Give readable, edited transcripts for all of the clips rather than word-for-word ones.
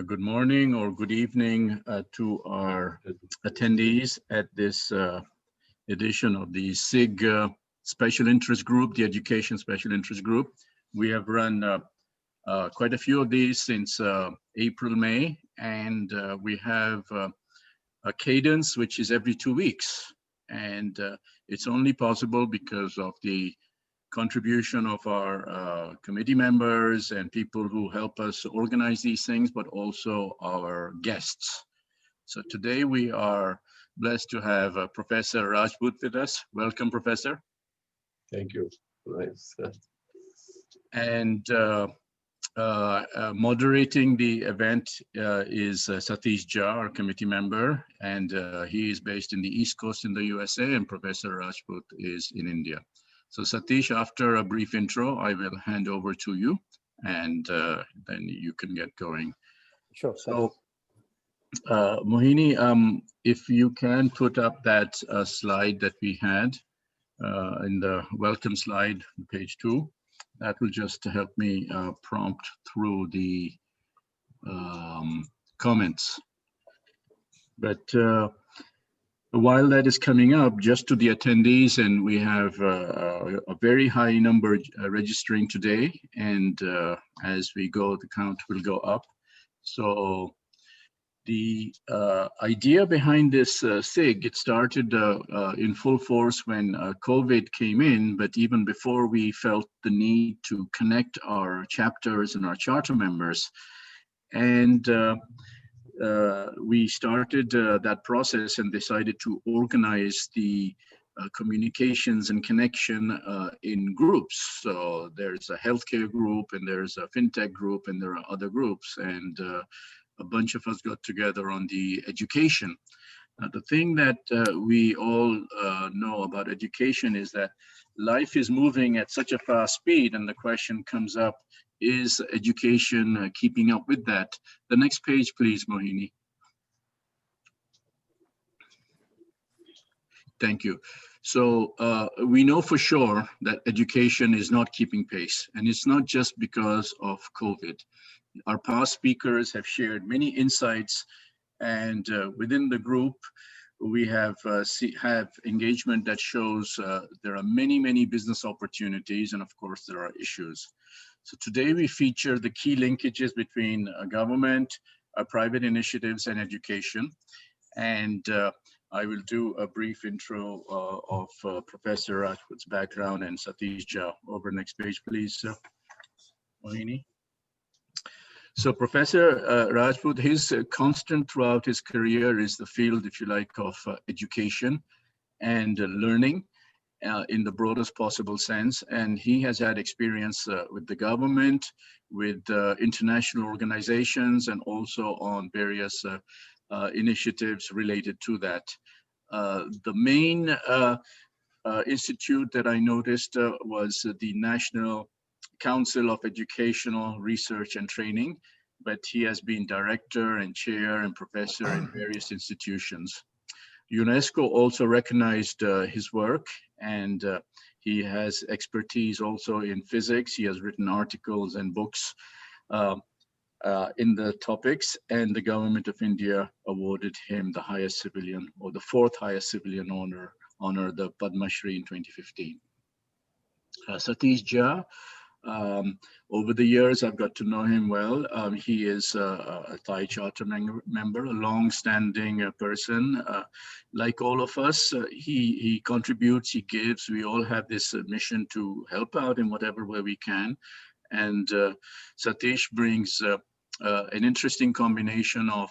Good morning or good evening to our attendees at this edition of the SIG Special Interest Group, the Education Special Interest Group. We have run quite a few of these since April, May, and we have a cadence which is every 2 weeks. And it's only possible because of the contribution of our committee members and people who help us organize these things, but also our guests. So today we are blessed to have Professor Rajput with us. Welcome, Professor. Thank you. Nice. And moderating the event is Satish Jha, our committee member, and he is based in the East Coast in the USA, and Professor Rajput is in India. So Satish, after a brief intro, I will hand over to you, and then you can get going. Sure. So, Mohini, if you can put up that slide that we had in the welcome slide, page 2, that will just help me prompt through the comments. But while that is coming up, just to the attendees, and we have a very high number registering today, and as we go, the count will go up. So the idea behind this SIG, it started in full force when COVID came in, but even before we felt the need to connect our chapters and our charter members. And we started that process and decided to organize the communications and connection in groups. So there's a healthcare group, and there's a fintech group, and there are other groups. And a bunch of us got together on the education. The thing that we all know about education is that life is moving at such a fast speed, and the question comes up, is education keeping up with that? The next page, please, Mohini. Thank you. So we know for sure that education is not keeping pace, and it's not just because of COVID. Our past speakers have shared many insights, and within the group, we have engagement that shows there are many business opportunities, and of course there are issues. So today we feature the key linkages between government, private initiatives, and education. And I will do a brief intro of Professor Rajput's background and Satish Jha. Over next page, please, Mohini. So Professor Rajput, his constant throughout his career is the field, if you like, of education and learning. In the broadest possible sense, and he has had experience with the government, with international organizations, and also on various initiatives related to that. The main institute that I noticed was the National Council of Educational Research and Training, but he has been director and chair and professor in various institutions. UNESCO also recognized his work, and he has expertise also in physics. He has written articles and books in the topics, and the government of India awarded him the highest civilian, or the 4th highest civilian honor, the Padma Shri in 2015. Satish Jha, over the years, I've got to know him well. He is a Thai Charter member, a long-standing person. Like all of us, he contributes, he gives. We all have this mission to help out in whatever way we can. And Satish brings an interesting combination of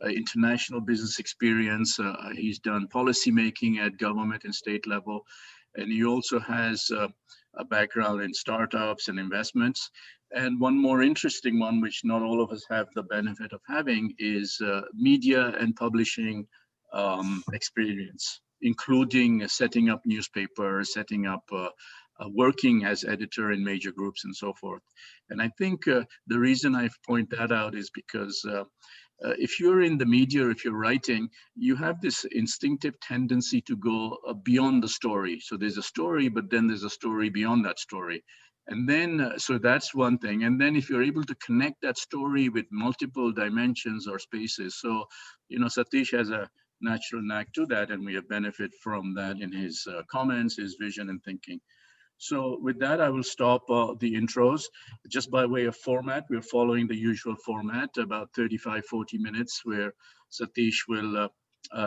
international business experience. He's done policy making at government and state level. And he also has a background in startups and investments. And one more interesting one, which not all of us have the benefit of having, is media and publishing experience, including setting up newspapers, setting up working as editor in major groups and so forth. And I think the reason I point that out is because if you're in the media, or if you're writing, you have this instinctive tendency to go beyond the story. So there's a story, but then there's a story beyond that story. And then, so that's one thing. And then if you're able to connect that story with multiple dimensions or spaces. So, Satish has a natural knack to that, and we have benefit from that in his comments, his vision and thinking. So with that, I will stop the intros. Just by way of format, we're following the usual format, about 35, 40 minutes, where Satish will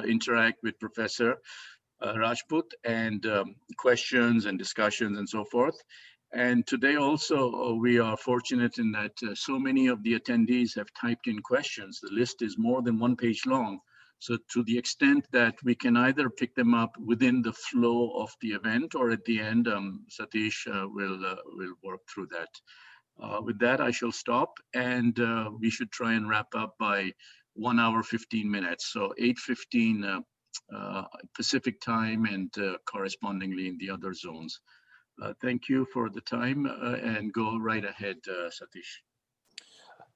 interact with Professor Rajput and questions and discussions and so forth. And today also, we are fortunate in that so many of the attendees have typed in questions. The list is more than 1 page long. So to the extent that we can either pick them up within the flow of the event or at the end, Satish will work through that. With that, I shall stop, and we should try and wrap up by 1 hour, 15 minutes. So 8:15 Pacific time and correspondingly in the other zones. Thank you for the time and go right ahead, Satish.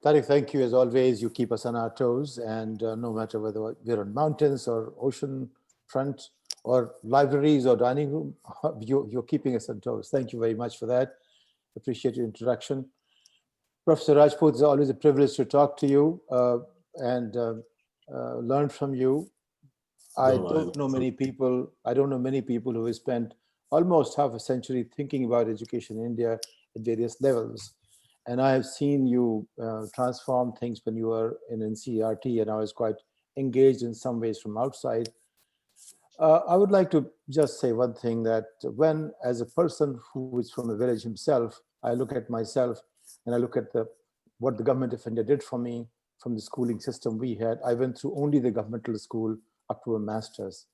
Tariq, thank you. As always, you keep us on our toes, and no matter whether we're on mountains or ocean front or libraries or dining room, you're keeping us on toes. Thank you very much for that. Appreciate your introduction. Professor Rajput, it's always a privilege to talk to you and learn from you. I don't know many people who have spent almost half a century thinking about education in India at various levels. And I have seen you transform things when you were in NCERT, and I was quite engaged in some ways from outside. I would like to just say one thing, that when, as a person who is from a village himself, I look at myself and I look at what the government of India did for me from the schooling system we had. I went through only the governmental school up to a master's.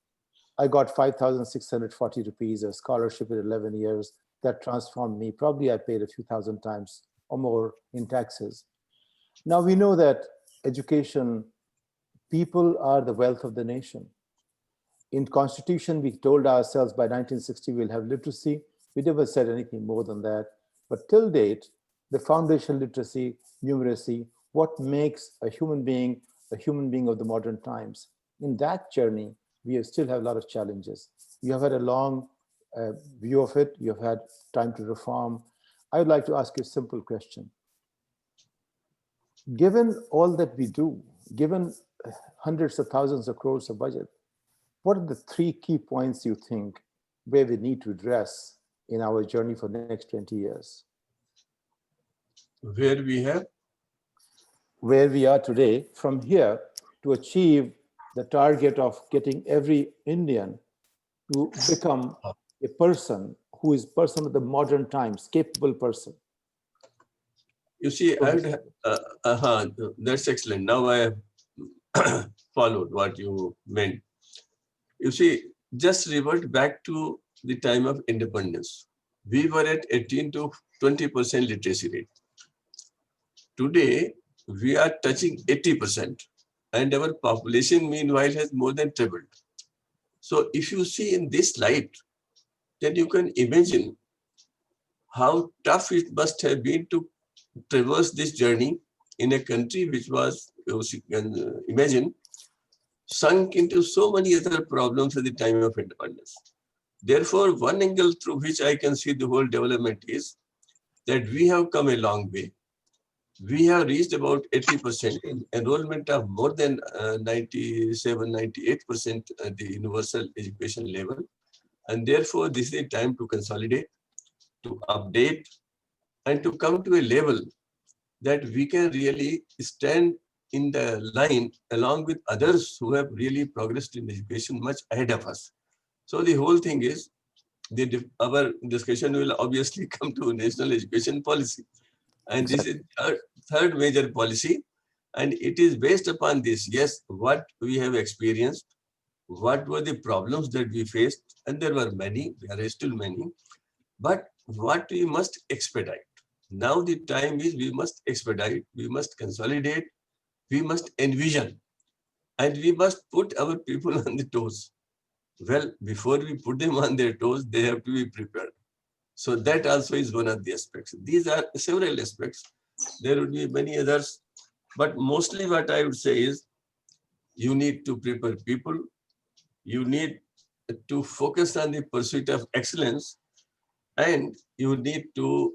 I got 5,640 rupees, a scholarship in 11 years. That transformed me. Probably I paid a few thousand times or more in taxes. Now we know that education, people are the wealth of the nation. In Constitution, we told ourselves by 1960 we'll have literacy. We never said anything more than that. But till date, the foundational literacy, numeracy, what makes a human being of the modern times. In that journey, we still have a lot of challenges. You have had a long view of it. You have had time to reform. I would like to ask you a simple question. Given all that we do, given hundreds of thousands of crores of budget, what are the 3 key points you think where we need to address in our journey for the next 20 years? Where we have? Where we are today, from here to achieve the target of getting every Indian to become a person who is person of the modern times, capable person. You see, that's excellent. Now I have followed what you meant. You see, just revert back to the time of independence. We were at 18 to 20% literacy rate. Today, we are touching 80%, and our population meanwhile has more than tripled. So if you see in this light, then you can imagine how tough it must have been to traverse this journey in a country which was, you can imagine, sunk into so many other problems at the time of independence. Therefore, one angle through which I can see the whole development is that we have come a long way. We have reached about 80% in enrollment of more than 97, 98% at the universal education level. And therefore, this is the time to consolidate, to update, and to come to a level that we can really stand in the line along with others who have really progressed in education much ahead of us. So the whole thing is, our discussion will obviously come to national education policy. And this is third major policy. And it is based upon this. Yes, what we have experienced, what were the problems that we faced, and there were many, there are still many, but what we must expedite. Now the time is we must expedite, we must consolidate, we must envision, and we must put our people on the toes. Well, before we put them on their toes, they have to be prepared. So that also is one of the aspects. These are several aspects. There would be many others, but mostly what I would say is you need to prepare people. You need to focus on the pursuit of excellence, and you need to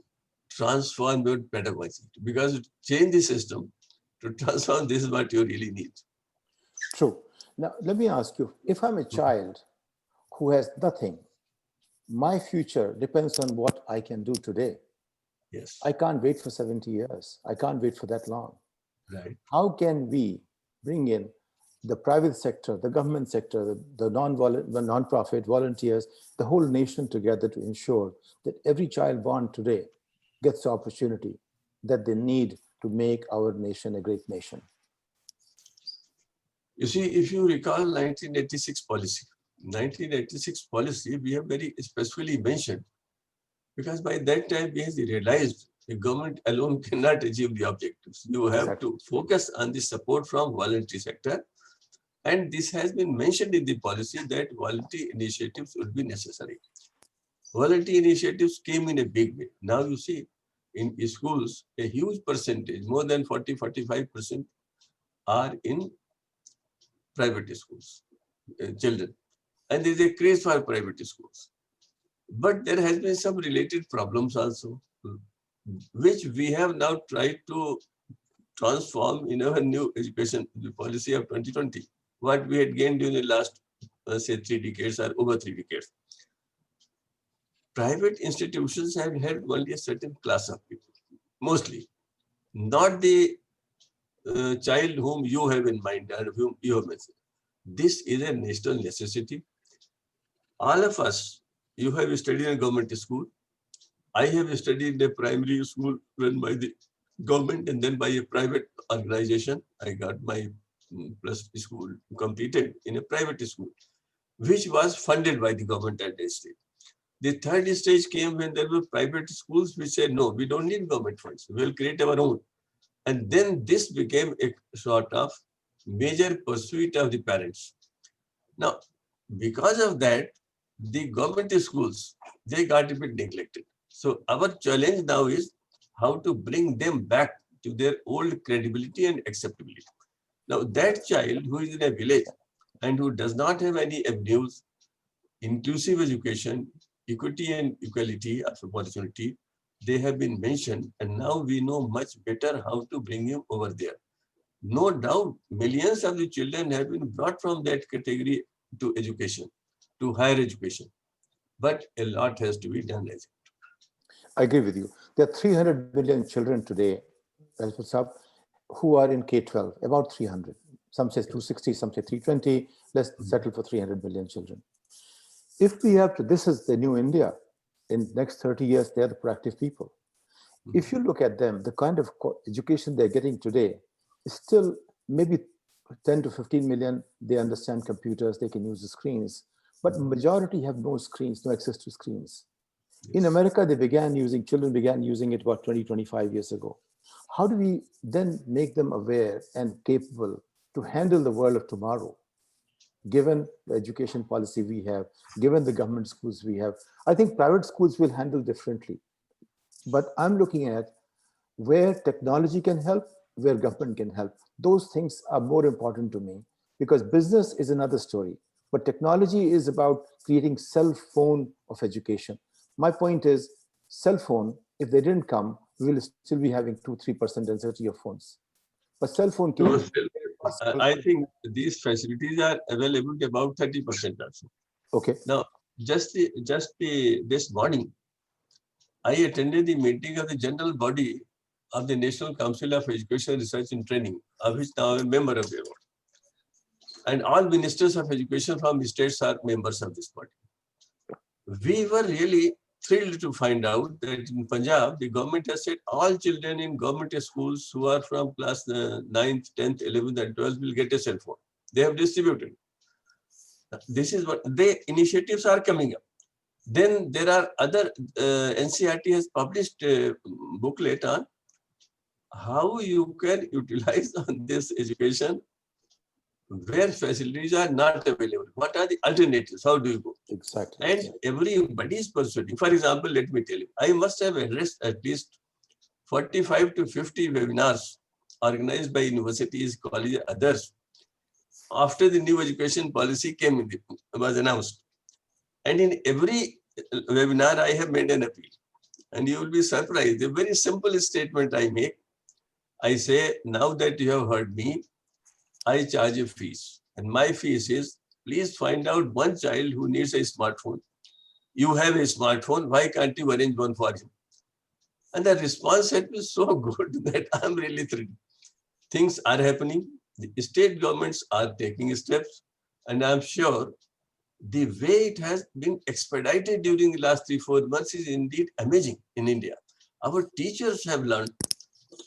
transform your pedagogy, because to change the system, to transform, this is what you really need. True. Now, let me ask you, if I'm a child who has nothing, my future depends on what I can do today. Yes. I can't wait for 70 years. I can't wait for that long. Right. How can we bring in the private sector, the government sector, the non-profit volunteers, the whole nation together to ensure that every child born today gets the opportunity that they need to make our nation a great nation? You see, if you recall 1986 policy, we have very specifically mentioned, because by that time we have realized the government alone cannot achieve the objectives. You have to focus on the support from voluntary sector. And this has been mentioned in the policy that voluntary initiatives would be necessary. Voluntary initiatives came in a big way. Now you see in schools, a huge percentage, more than 40-45% are in private schools, children. And there is a craze for private schools. But there has been some related problems also, which we have now tried to transform in our new education policy of 2020, what we had gained during the last, say, 3 decades or over 3 decades. Private institutions have had only a certain class of people, mostly, not the child whom you have in mind and whom you have mentioned. This is a national necessity. All of us, you have studied in a government school. I have studied in a primary school run by the government and then by a private organization. I got my plus school completed in a private school, which was funded by the government at that stage. The third stage came when there were private schools which said, no, we don't need government funds. We'll create our own. And then this became a sort of major pursuit of the parents. Now, because of that, the government schools, they got a bit neglected. So our challenge now is how to bring them back to their old credibility and acceptability. Now, that child who is in a village and who does not have any avenues, inclusive education, equity and equality of opportunity, they have been mentioned, and now we know much better how to bring him over there. No doubt, millions of the children have been brought from that category to education, to higher education, but a lot has to be done. I agree with you. There are 300 million children today, Rajput Sahab, who are in K-12, about 300. Some say 260, some say 320. Let's settle for 300 million children. If we have to, this is the new India. In the next 30 years, they're the proactive people. If you look at them, the kind of education they're getting today is still maybe 10 to 15 million. They understand computers, they can use the screens, but majority have no screens, no access to screens. In America, children began using it about 20, 25 years ago. How do we then make them aware and capable to handle the world of tomorrow? Given the education policy we have, given the government schools we have, I think private schools will handle differently. But I'm looking at where technology can help, where government can help. Those things are more important to me, because business is another story. But technology is about creating cell phone of education. My point is, cell phone, if they didn't come, we will still be having 2-3% density of phones. But cell phone came. I think these facilities are available to about 30% also. Okay. Now, this morning, I attended the meeting of the general body of the National Council of Education, Research and Training, of which now I'm a member of the board. And all ministers of education from the states are members of this body. We were really thrilled to find out that in Punjab, the government has said all children in government schools who are from class 9th, 10th, 11th and 12th will get a cell phone. They have distributed. This is what the initiatives are coming up. Then there are other, NCERT has published a booklet on how you can utilize on this education where facilities are not available. What are the alternatives? How do you go? Exactly. And everybody is pursuing. For example, let me tell you, I must have addressed at least 45 to 50 webinars organized by universities, colleges, others, after the new education policy was announced. And in every webinar, I have made an appeal. And you will be surprised. A very simple statement I make. I say, now that you have heard me, I charge a fees. And my fees is, please find out one child who needs a smartphone. You have a smartphone, why can't you arrange one for him? And the response had been so good that I'm really thrilled. Things are happening. The state governments are taking steps. And I'm sure the way it has been expedited during the last 3-4 months is indeed amazing in India. Our teachers have learned,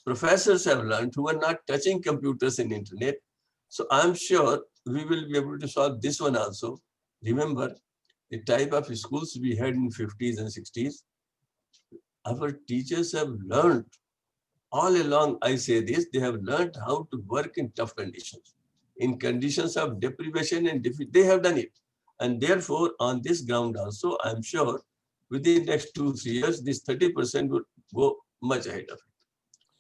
professors have learned who are not touching computers and internet. So I'm sure we will be able to solve this one also. Remember the type of schools we had in 50s and 60s. Our teachers have learned all along. I say this, they have learned how to work in tough conditions, in conditions of deprivation and defeat. They have done it. And therefore, on this ground also, I'm sure within the next 2-3 years, this 30% would go much ahead of it.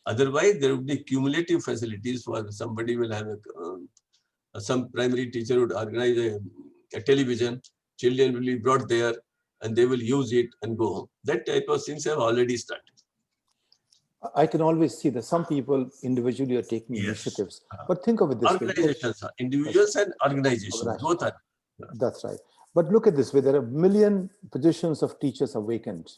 Otherwise, there would be cumulative facilities for somebody will have some primary teacher would organize a television, children will be brought there and they will use it and go home. That type of things have already started. I can always see that some people individually are taking initiatives, but think of it this way. Organizations, individuals and organizations, both are. That's right. But look at this way, there are 1 million positions of teachers are vacant.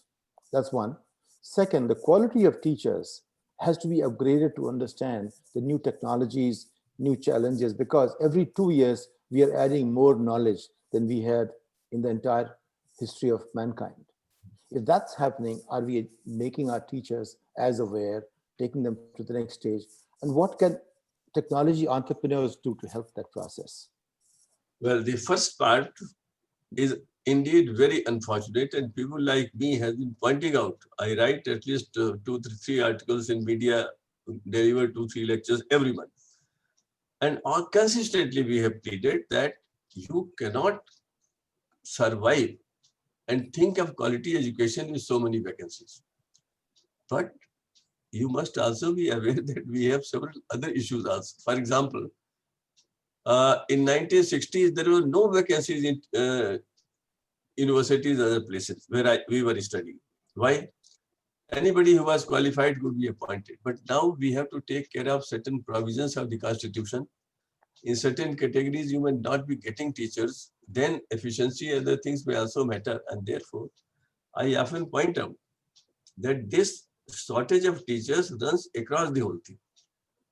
That's one. Second, the quality of teachers has to be upgraded to understand the new technologies, new challenges, because every 2 years, we are adding more knowledge than we had in the entire history of mankind. If that's happening, are we making our teachers as aware, taking them to the next stage? And what can technology entrepreneurs do to help that process? Well, the first part is indeed very unfortunate, and people like me have been pointing out. I write at least 2-3 articles in media, deliver 2-3 lectures every month. And consistently we have pleaded that you cannot survive and think of quality education with so many vacancies. But you must also be aware that we have several other issues also. For example, in 1960s, there were no vacancies in universities and other places where we were studying. Why? Anybody who was qualified could be appointed. But now we have to take care of certain provisions of the Constitution. In certain categories, you may not be getting teachers. Then efficiency and other things may also matter. And therefore, I often point out that this shortage of teachers runs across the whole thing.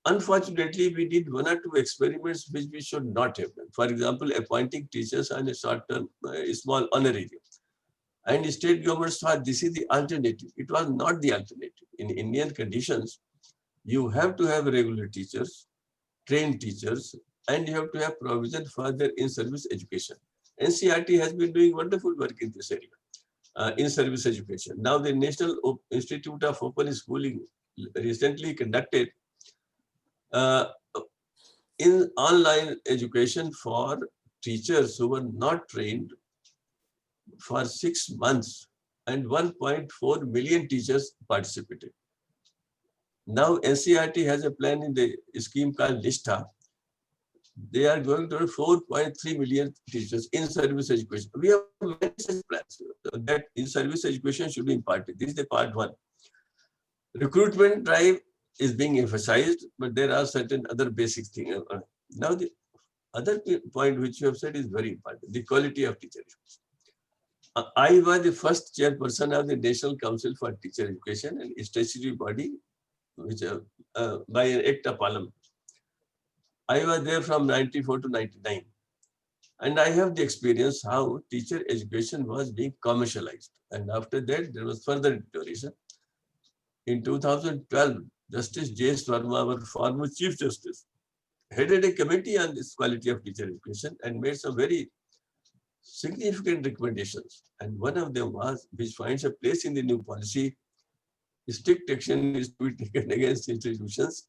Unfortunately, we did 1 or 2 experiments which we should not have done. For example, appointing teachers on a short-term, small honorarium. And the state governments thought this is the alternative. It was not the alternative. In Indian conditions, you have to have regular teachers, trained teachers, and you have to have provision for their in-service education. NCERT has been doing wonderful work in this area, in-service education. Now, the National Institute of Open Schooling recently conducted in online education for teachers who were not trained for 6 months, and 1.4 million teachers participated. Now NCERT has a plan in the scheme called NISTA. They are going to 4.3 million teachers in service education. We have many such plans that in service education should be imparted. This is the part 1. Recruitment drive is being emphasized, but there are certain other basic things. Now the other point which you have said is very important, the quality of teacher education. I was the first chairperson of the National Council for Teacher Education, and a statutory body which by an act of parliament. I was there from 94 to 99. And I have the experience how teacher education was being commercialized. And after that, there was further deterioration. In 2012, Justice J S Rajput, our former Chief Justice, headed a committee on this quality of teacher education and made some very significant recommendations. And one of them was, which finds a place in the new policy, strict action is to be taken against institutions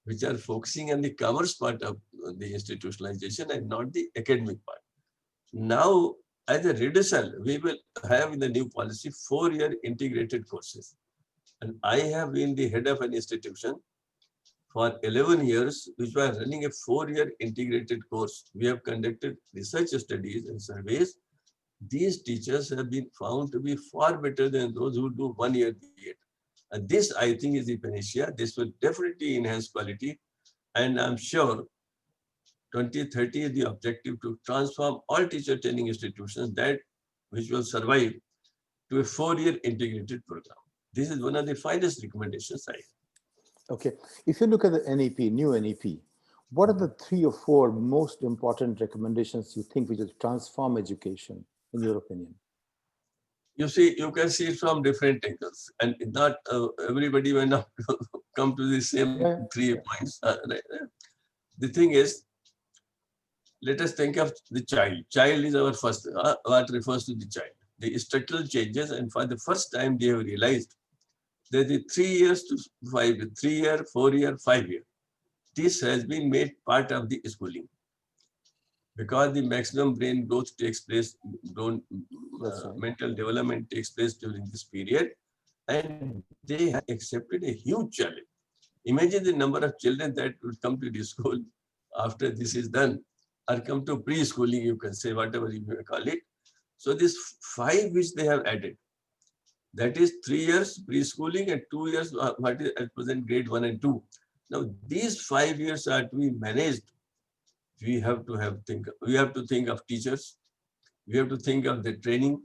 which are focusing on the commerce part of the institutionalization and not the academic part. Now, as a redressal, we will have in the new policy 4-year integrated courses. And I have been the head of an institution for 11 years, which was running a 4-year integrated course. We have conducted research studies and surveys, these teachers have been found to be far better than those who do 1 year B.Ed. And this, I think, is the panacea. This will definitely enhance quality. And I'm sure 2030 is the objective to transform all teacher training institutions that which will survive to a 4-year integrated program. This is one of the finest recommendations I have. Okay. If you look at the NEP, new NEP, what are the 3 or 4 most important recommendations you think which will transform education, in your opinion? You see, you can see it from different angles, and not everybody will not come to the same 3 points. The thing is, let us think of the child. Child is our first, what refers to the child. The structural changes, and for the first time they have realized that the 3 years to 5, 3 year, 4 year, 5 year, this has been made part of the schooling. Because the maximum brain growth takes place, mental development takes place during this period, and they have accepted a huge challenge. Imagine the number of children that would come to the school after this is done, or come to preschooling, you can say, whatever you may call it. So this 5 which they have added, that is 3 years preschooling and 2 years, what is at present grade 1 and 2. Now these 5 years are to be managed. We have to think of teachers. We have to think of the training.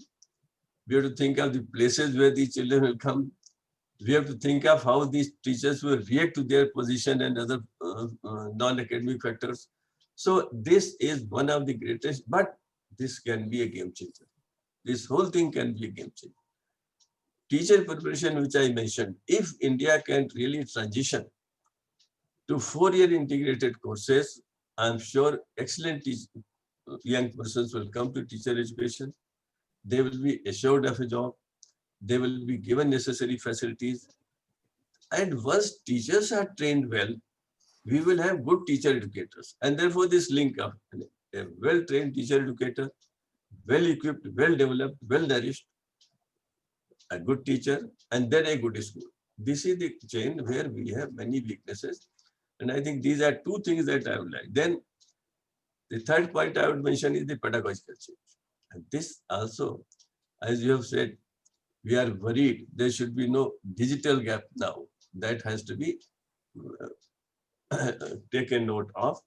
We have to think of the places where these children will come. We have to think of how these teachers will react to their position and other non-academic factors. So this is one of the greatest, but this can be a game changer. This whole thing can be a game changer. Teacher preparation, which I mentioned, if India can really transition to 4-year integrated courses, I'm sure excellent young persons will come to teacher education. They will be assured of a job. They will be given necessary facilities. And once teachers are trained well, we will have good teacher educators. And therefore, this link of a well-trained teacher educator, well-equipped, well-developed, well-nourished, a good teacher, and then a good school. This is the chain where we have many weaknesses. And I think these are 2 things that I would like. Then the third point I would mention is the pedagogical change. And this also, as you have said, we are worried there should be no digital gap now. That has to be taken note of.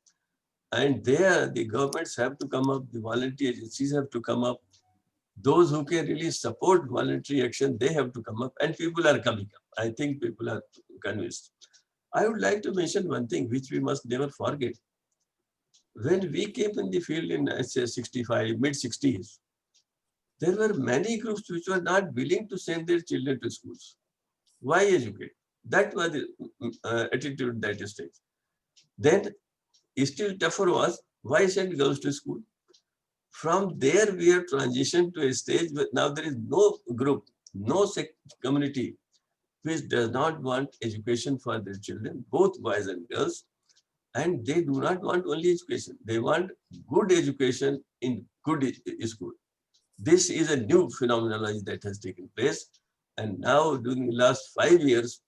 And there the governments have to come up, the voluntary agencies have to come up. Those who can really support voluntary action, they have to come up, and people are coming up. I think people are convinced. I would like to mention one thing which we must never forget. When we came in the field in, say, 65, mid-60s, there were many groups which were not willing to send their children to schools. Why educate? That was the attitude that stage. Then, still tougher was, why send girls to school? From there, we have transitioned to a stage where now there is no group, no community which does not want education for their children, both boys and girls. And they do not want only education. They want good education in good school. This is a new phenomenology that has taken place. And now, during the last 5 years,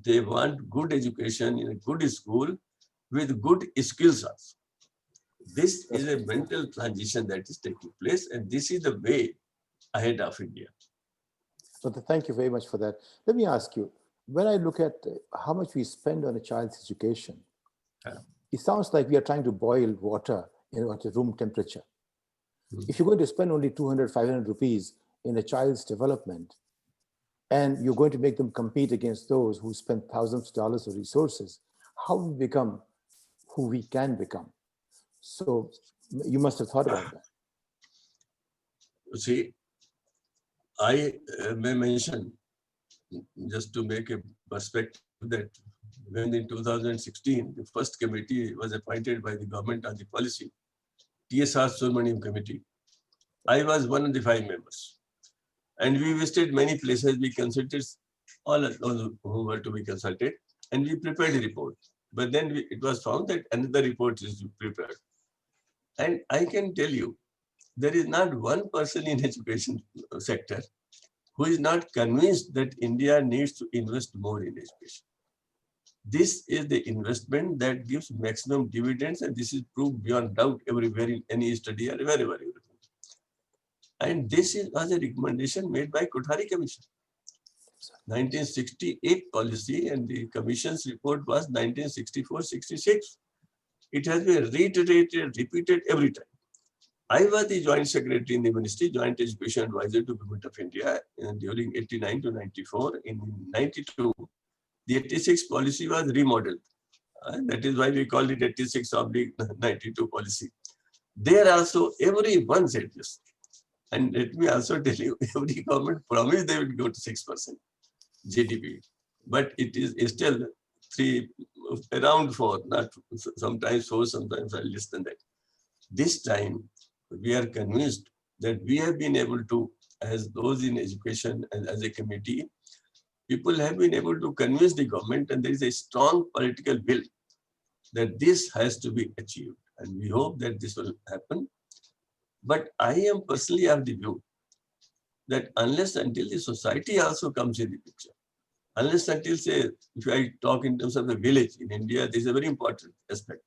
they want good education in a good school with good skills also. This is a mental transition that is taking place, and this is the way ahead of India. So thank you very much for that. Let me ask you, when I look at how much we spend on a child's education, it sounds like we are trying to boil water at a room temperature. If you're going to spend only 200, 500 rupees in a child's development, and you're going to make them compete against those who spend thousands of dollars of resources, how we become who we can become? So you must have thought about that. See, I may mention, just to make a perspective, that when in 2016, the first committee was appointed by the government on the policy, TSR Subramaniam Committee, I was one of the 5 members. And we visited many places, we consulted all who were to be consulted, and we prepared a report. But then it was found that another report is prepared. And I can tell you, there is not one person in education sector who is not convinced that India needs to invest more in education. This is the investment that gives maximum dividends, and this is proved beyond doubt everywhere in any study or wherever. And this was a recommendation made by Kothari Commission. 1968 policy, and the Commission's report was 1964-66. It has been reiterated, repeated every time. I was the Joint Secretary in the Ministry, Joint Education Advisor to Government of India during 89 to 94. In 92, the 86 policy was remodeled. That is why we call it 86/92 policy. There also, everyone said this. And let me also tell you, every government promised they would go to 6% GDP. But it is still around 4, not sometimes 4, sometimes less than that. This time, we are convinced that we have been able to, as those in education and as a committee, people have been able to convince the government, and there is a strong political will that this has to be achieved. And we hope that this will happen. But I am personally of the view that unless until the society also comes in the picture, unless until, say, if I talk in terms of the village in India, this is a very important aspect.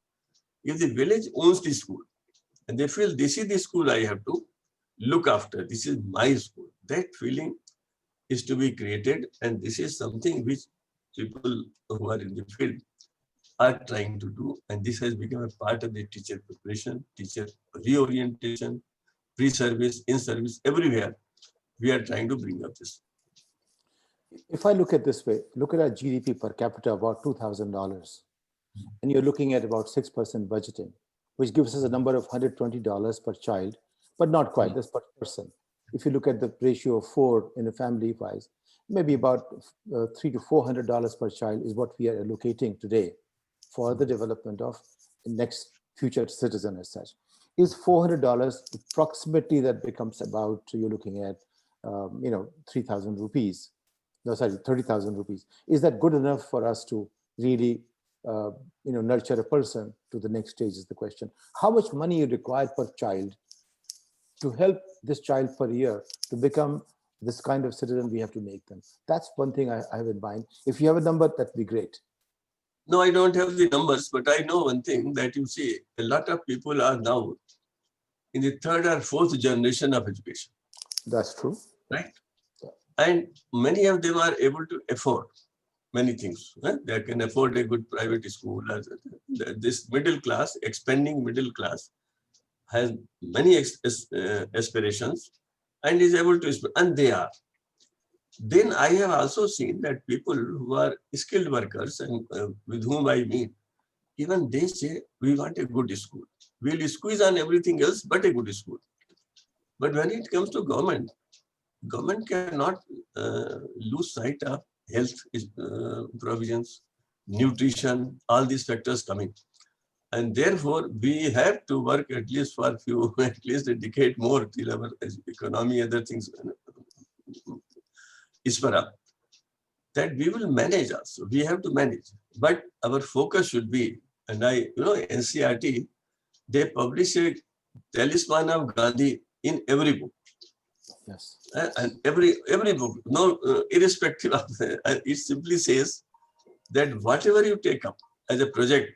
If the village owns the school and they feel this is the school I have to look after, this is my school, that feeling is to be created. And this is something which people who are in the field are trying to do. And this has become a part of the teacher preparation, teacher reorientation, pre-service, in-service, everywhere. We are trying to bring up this. If I look at this way, look at our GDP per capita, about $2,000, and you're looking at about 6% budgeting, which gives us a number of $120 per child, but not quite, that's per person. If you look at the ratio of 4 in a family wise, maybe about $300 to $400 per child is what we are allocating today for the development of the next future citizen as such. Is $400 approximately that becomes about, you're looking at, 3,000 rupees. No, sorry, 30,000 rupees. Is that good enough for us to really, nurture a person to the next stage is the question. How much money you require per child to help this child per year to become this kind of citizen we have to make them? That's one thing I have in mind. If you have a number, that'd be great. No, I don't have the numbers, but I know one thing that you see, a lot of people are now in the 3rd or 4th generation of education. That's true. Right? And many of them are able to afford many things. Right? They can afford a good private school. This middle class, expanding middle class, has many aspirations and is able to, and they are. Then I have also seen that people who are skilled workers and with whom I meet, even they say, we want a good school. We'll squeeze on everything else, but a good school. But when it comes to government cannot lose sight of health provisions, nutrition, all these factors coming. And therefore, we have to work at least for at least a decade more till our economy, other things is for up. That we will manage also. We have to manage. But our focus should be, and NCERT, they publish a talisman of Gandhi in every book. Yes. And every book, no, irrespective of it simply says that whatever you take up as a project,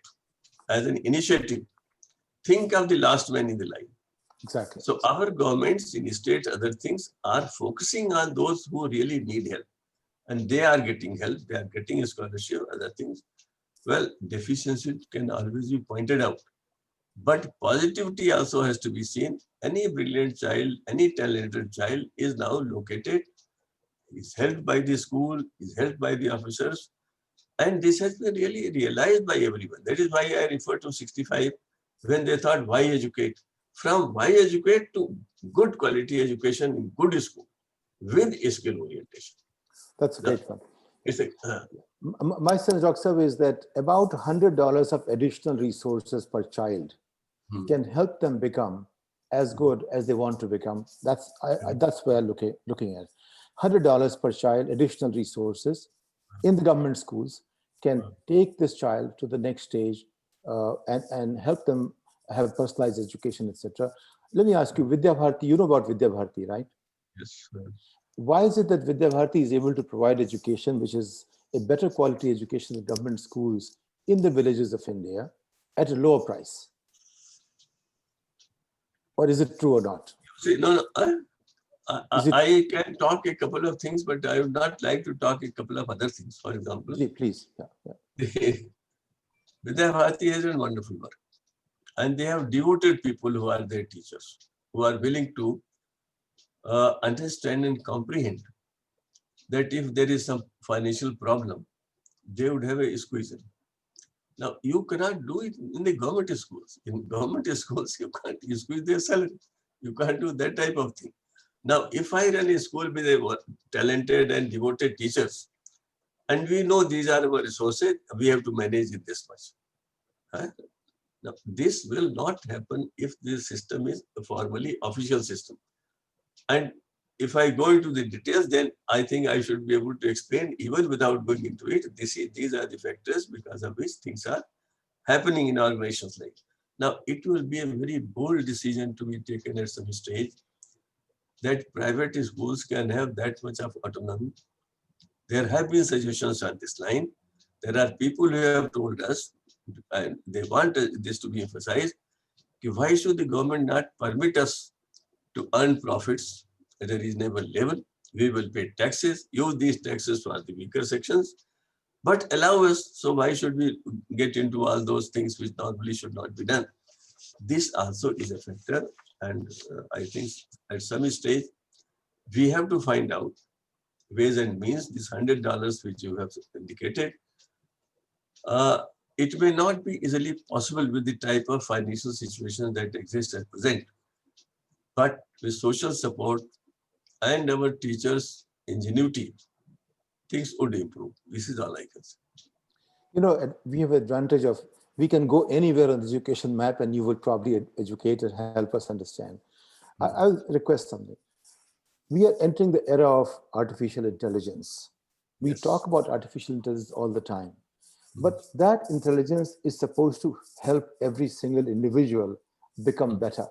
as an initiative, think of the last man in the line. Exactly. So our governments in states, other things are focusing on those who really need help. And they are getting help, they are getting a scholarship, other things. Well, deficiency can always be pointed out. But positivity also has to be seen. Any brilliant child, any talented child is now located, is helped by the school, is helped by the officers. And this has been really realized by everyone. That is why I refer to 65, when they thought, why educate? From why educate to good quality education in good school with skill orientation. That's a great one. It's My sense, Dr. is that about $100 of additional resources per child can help them become as good as they want to become. That's where I'm looking at. $100 per child, additional resources in the government schools can take this child to the next stage and help them have personalized education, etc. Let me ask you, Vidya Bharati, you know about Vidya Bharati, right? Yes. Why is it that Vidya Bharati is able to provide education, which is a better quality education in government schools in the villages of India at a lower price? Or is it true or not? See, no. I can talk a couple of things, but I would not like to talk a couple of other things. For example, Please. Yeah. Vidya Bharati has done wonderful work. And they have devoted people who are their teachers, who are willing to understand and comprehend that if there is some financial problem, they would have a squeeze in. Now, you cannot do it in the government schools. In government schools, you can't squeeze their salary. You can't do that type of thing. Now, if I run a school with a talented and devoted teachers, and we know these are our resources, we have to manage it this much. Huh? Now, this will not happen if this system is a formally official system. And if I go into the details, then I think I should be able to explain, even without going into it, these are the factors because of which things are happening in organizations like. Now, it will be a very bold decision to be taken at some stage that private schools can have that much of autonomy. There have been suggestions on this line. There are people who have told us, and they want this to be emphasized, why should the government not permit us to earn profits at a reasonable level? We will pay taxes, use these taxes for the weaker sections, but allow us, so why should we get into all those things which normally should not be done? This also is a factor, and I think at some stage, we have to find out ways and means, this $100 which you have indicated, it may not be easily possible with the type of financial situation that exists at present. But with social support and our teachers' ingenuity, things would improve. This is all I can say. You know, we have advantage of, we can go anywhere on the education map and you will probably educate and help us understand. I'll request something. We are entering the era of artificial intelligence. We talk about artificial intelligence all the time, but that intelligence is supposed to help every single individual become better.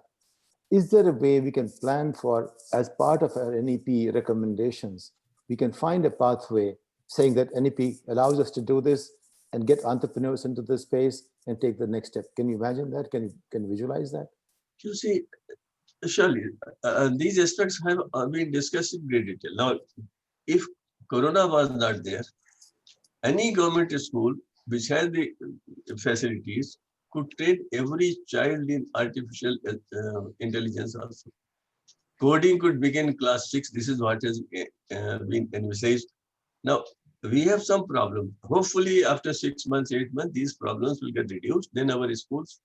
Is there a way we can plan for, as part of our NEP recommendations, we can find a pathway saying that NEP allows us to do this and get entrepreneurs into this space and take the next step? Can you imagine that? Can you visualize that? You see, surely these aspects have been discussed in great detail. Now, if Corona was not there, any government school which has the facilities could train every child in artificial intelligence also. Coding could begin class 6. This is what has been envisaged. Now, we have some problem. Hopefully, after 6 months, 8 months, these problems will get reduced. Then our schools,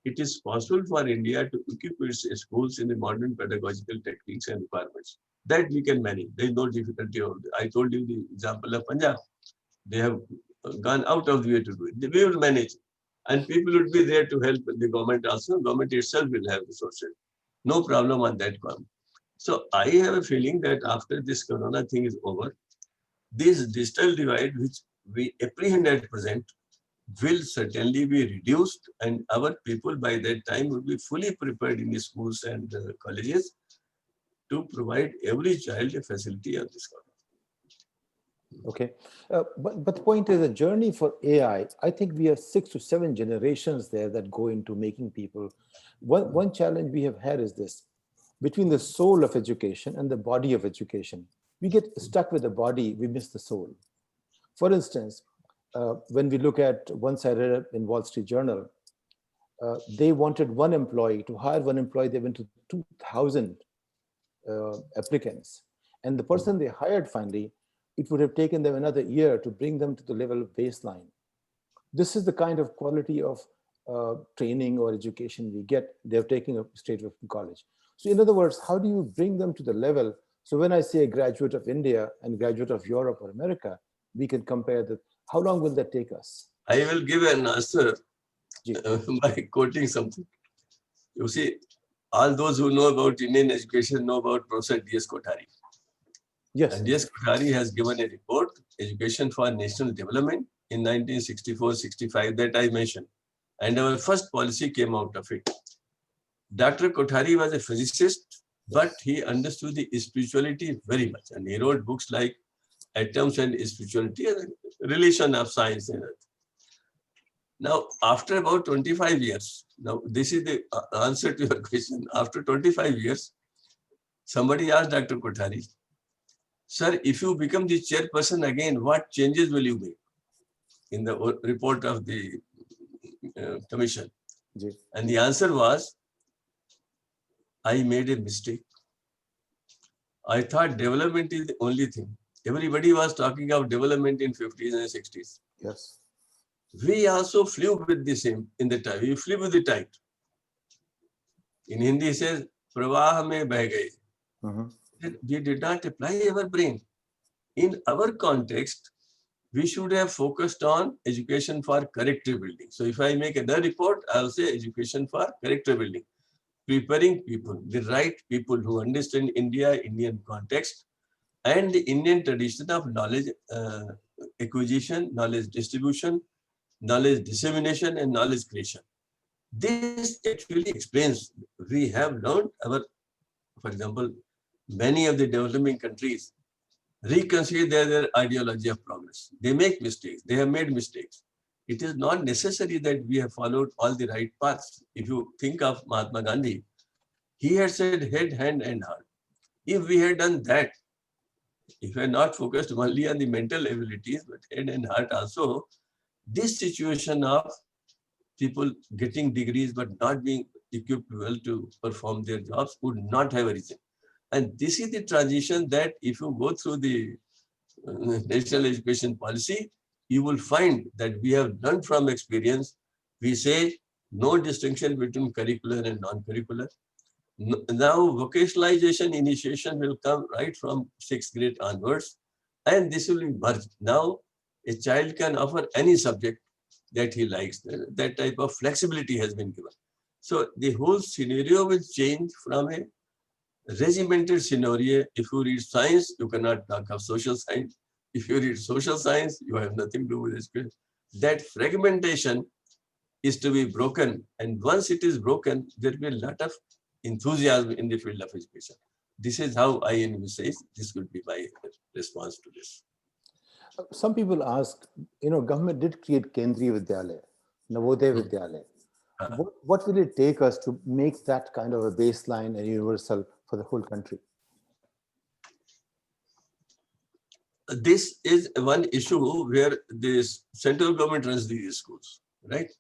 it is possible for India to equip its schools in the modern pedagogical techniques and requirements. That we can manage. There is no difficulty. I told you the example of Punjab. They have gone out of the way to do it. We will manage. And people would be there to help the government also. Government itself will have resources. No problem on that one. So I have a feeling that after this Corona thing is over, this digital divide, which we apprehend at present, will certainly be reduced, and our people by that time will be fully prepared in the schools and colleges to provide every child a facility of this kind. Okay, but the point is, a journey for AI, I think we have 6 to 7 generations there that go into making people. One challenge we have had is this: between the soul of education and the body of education, we get stuck with the body, we miss the soul. For instance, when we look at, once I read in Wall Street Journal, they wanted one employee. To hire one employee, they went to 2,000 applicants. And the person they hired finally, it would have taken them another year to bring them to the level of baseline. This is the kind of quality of training or education we get. They're taking a straight away from college. So in other words, how do you bring them to the level? So when I say a graduate of India and graduate of Europe or America, we can compare that. How long will that take us? I will give an answer by quoting something. You see, all those who know about Indian education know about Professor D.S. Kothari. Yes. And D.S. Kothari has given a report, Education for National Development, in 1964-65 that I mentioned. And our first policy came out of it. Dr. Kothari was a physicist, but he understood the spirituality very much. And he wrote books like Atoms and Spirituality and Relation of Science and Earth. Now, after about 25 years, now this is the answer to your question. After 25 years, Somebody asked Dr. Kothari, sir, if you become the chairperson again, what changes will you make? In the report of the commission. Ji. And the answer was, I made a mistake. I thought development is the only thing. Everybody was talking of development in 50s and 60s. Yes. We also flew with the same in the tide. We flew with the tide. In Hindi it says, Pravah mein beh gaye. We did not apply our brain. In our context, we should have focused on education for character building. So if I make another report, I'll say education for character building. Preparing people, the right people who understand India, Indian context, and the Indian tradition of knowledge acquisition, knowledge distribution, knowledge dissemination, and knowledge creation. This actually explains, we have learned our, for example, many of the developing countries reconsider their ideology of progress. They make mistakes. They have made mistakes. It is not necessary that we have followed all the right paths. If you think of Mahatma Gandhi, he had said head, hand, and heart. If we had done that, if we had not focused only on the mental abilities, but head and heart also, this situation of people getting degrees but not being equipped well to perform their jobs would not have arisen. And this is the transition that if you go through the national education policy, you will find that we have learned from experience. We say no distinction between curricular and non-curricular. Now vocationalization initiation will come right from 6th grade onwards, and this will be merged. Now a child can offer any subject that he likes. That type of flexibility has been given. So the whole scenario will change from a regimented scenario. If you read science, you cannot talk of social science. If you read social science, you have nothing to do with education. That fragmentation is to be broken. And once it is broken, there will be a lot of enthusiasm in the field of education. This is how I envisage this could be my response to this. Some people ask, government did create Kendriya Vidyalaya, Navodaya Vidyalaya. What will it take us to make that kind of a baseline and universal for the whole country? This is one issue where the central government runs these schools, right?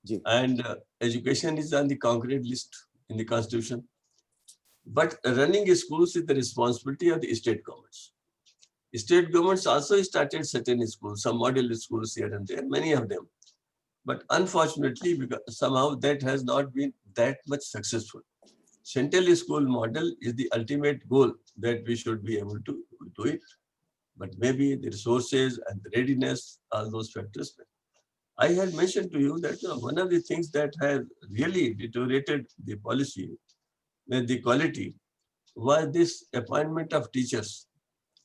Ji. And education is on the concrete list in the constitution. But running schools is the responsibility of the state governments. State governments also started certain schools, some model schools here and there, many of them. But unfortunately, because somehow that has not been that much successful. Central school model is the ultimate goal that we should be able to do it. But maybe the resources and the readiness, all those factors. I had mentioned to you that one of the things that has really deteriorated the policy, the quality, was this appointment of teachers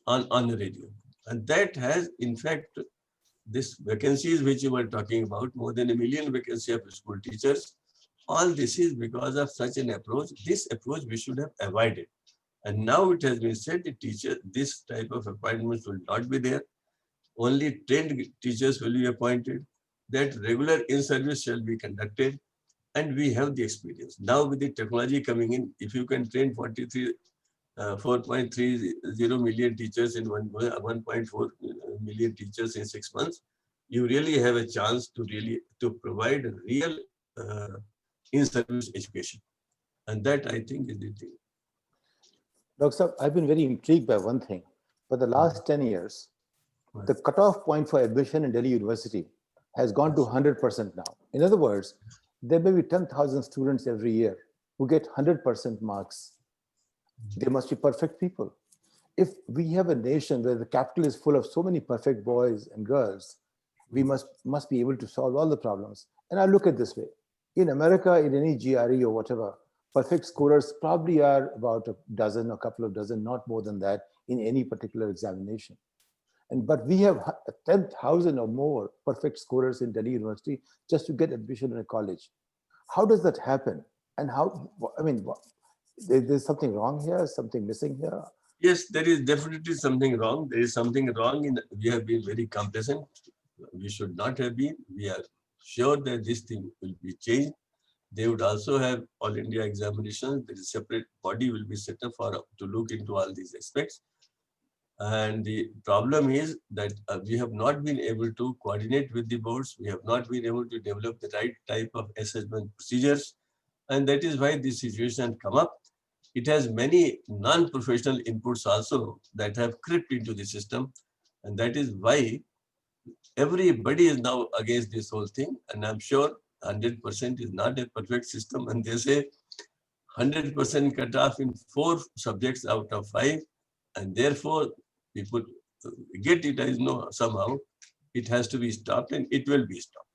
on the radio. And that has, in fact, this vacancies which you were talking about, more than 1 million vacancies of school teachers, all this is because of such an approach. This approach we should have avoided. And now it has been said the teacher, this type of appointments will not be there. Only trained teachers will be appointed. That regular in-service shall be conducted. And we have the experience. Now with the technology coming in, if you can train 4.30 million teachers in 1.4 million teachers in 6 months, you really have a chance to provide a real in-service education. And that I think is the thing. Dr. Saab, I've been very intrigued by one thing. For the last 10 years, the cutoff point for admission in Delhi University has gone to 100% now. In other words, there may be 10,000 students every year who get 100% marks. They must be perfect people. If we have a nation where the capital is full of so many perfect boys and girls, we must be able to solve all the problems. And I look at it this way. In America, in any GRE or whatever, perfect scorers probably are about a dozen, a couple of dozen, not more than that in any particular examination. But we have 10,000 or more perfect scorers in Delhi University just to get admission in a college. How does that happen? And there's something wrong here, something missing here? Yes, there is definitely something wrong. There is something wrong we have been very complacent. We should not have been. We are sure that this thing will be changed. They would also have all India examinations. There is a separate body will be set up to look into all these aspects. And the problem is that we have not been able to coordinate with the boards. We have not been able to develop the right type of assessment procedures. And that is why this situation come up. It has many non-professional inputs also that have crept into the system. And that is why everybody is now against this whole thing. And I'm sure 100% is not a perfect system. And they say 100% cut off in 4 subjects out of 5. And therefore, people get it as no somehow. It has to be stopped and it will be stopped.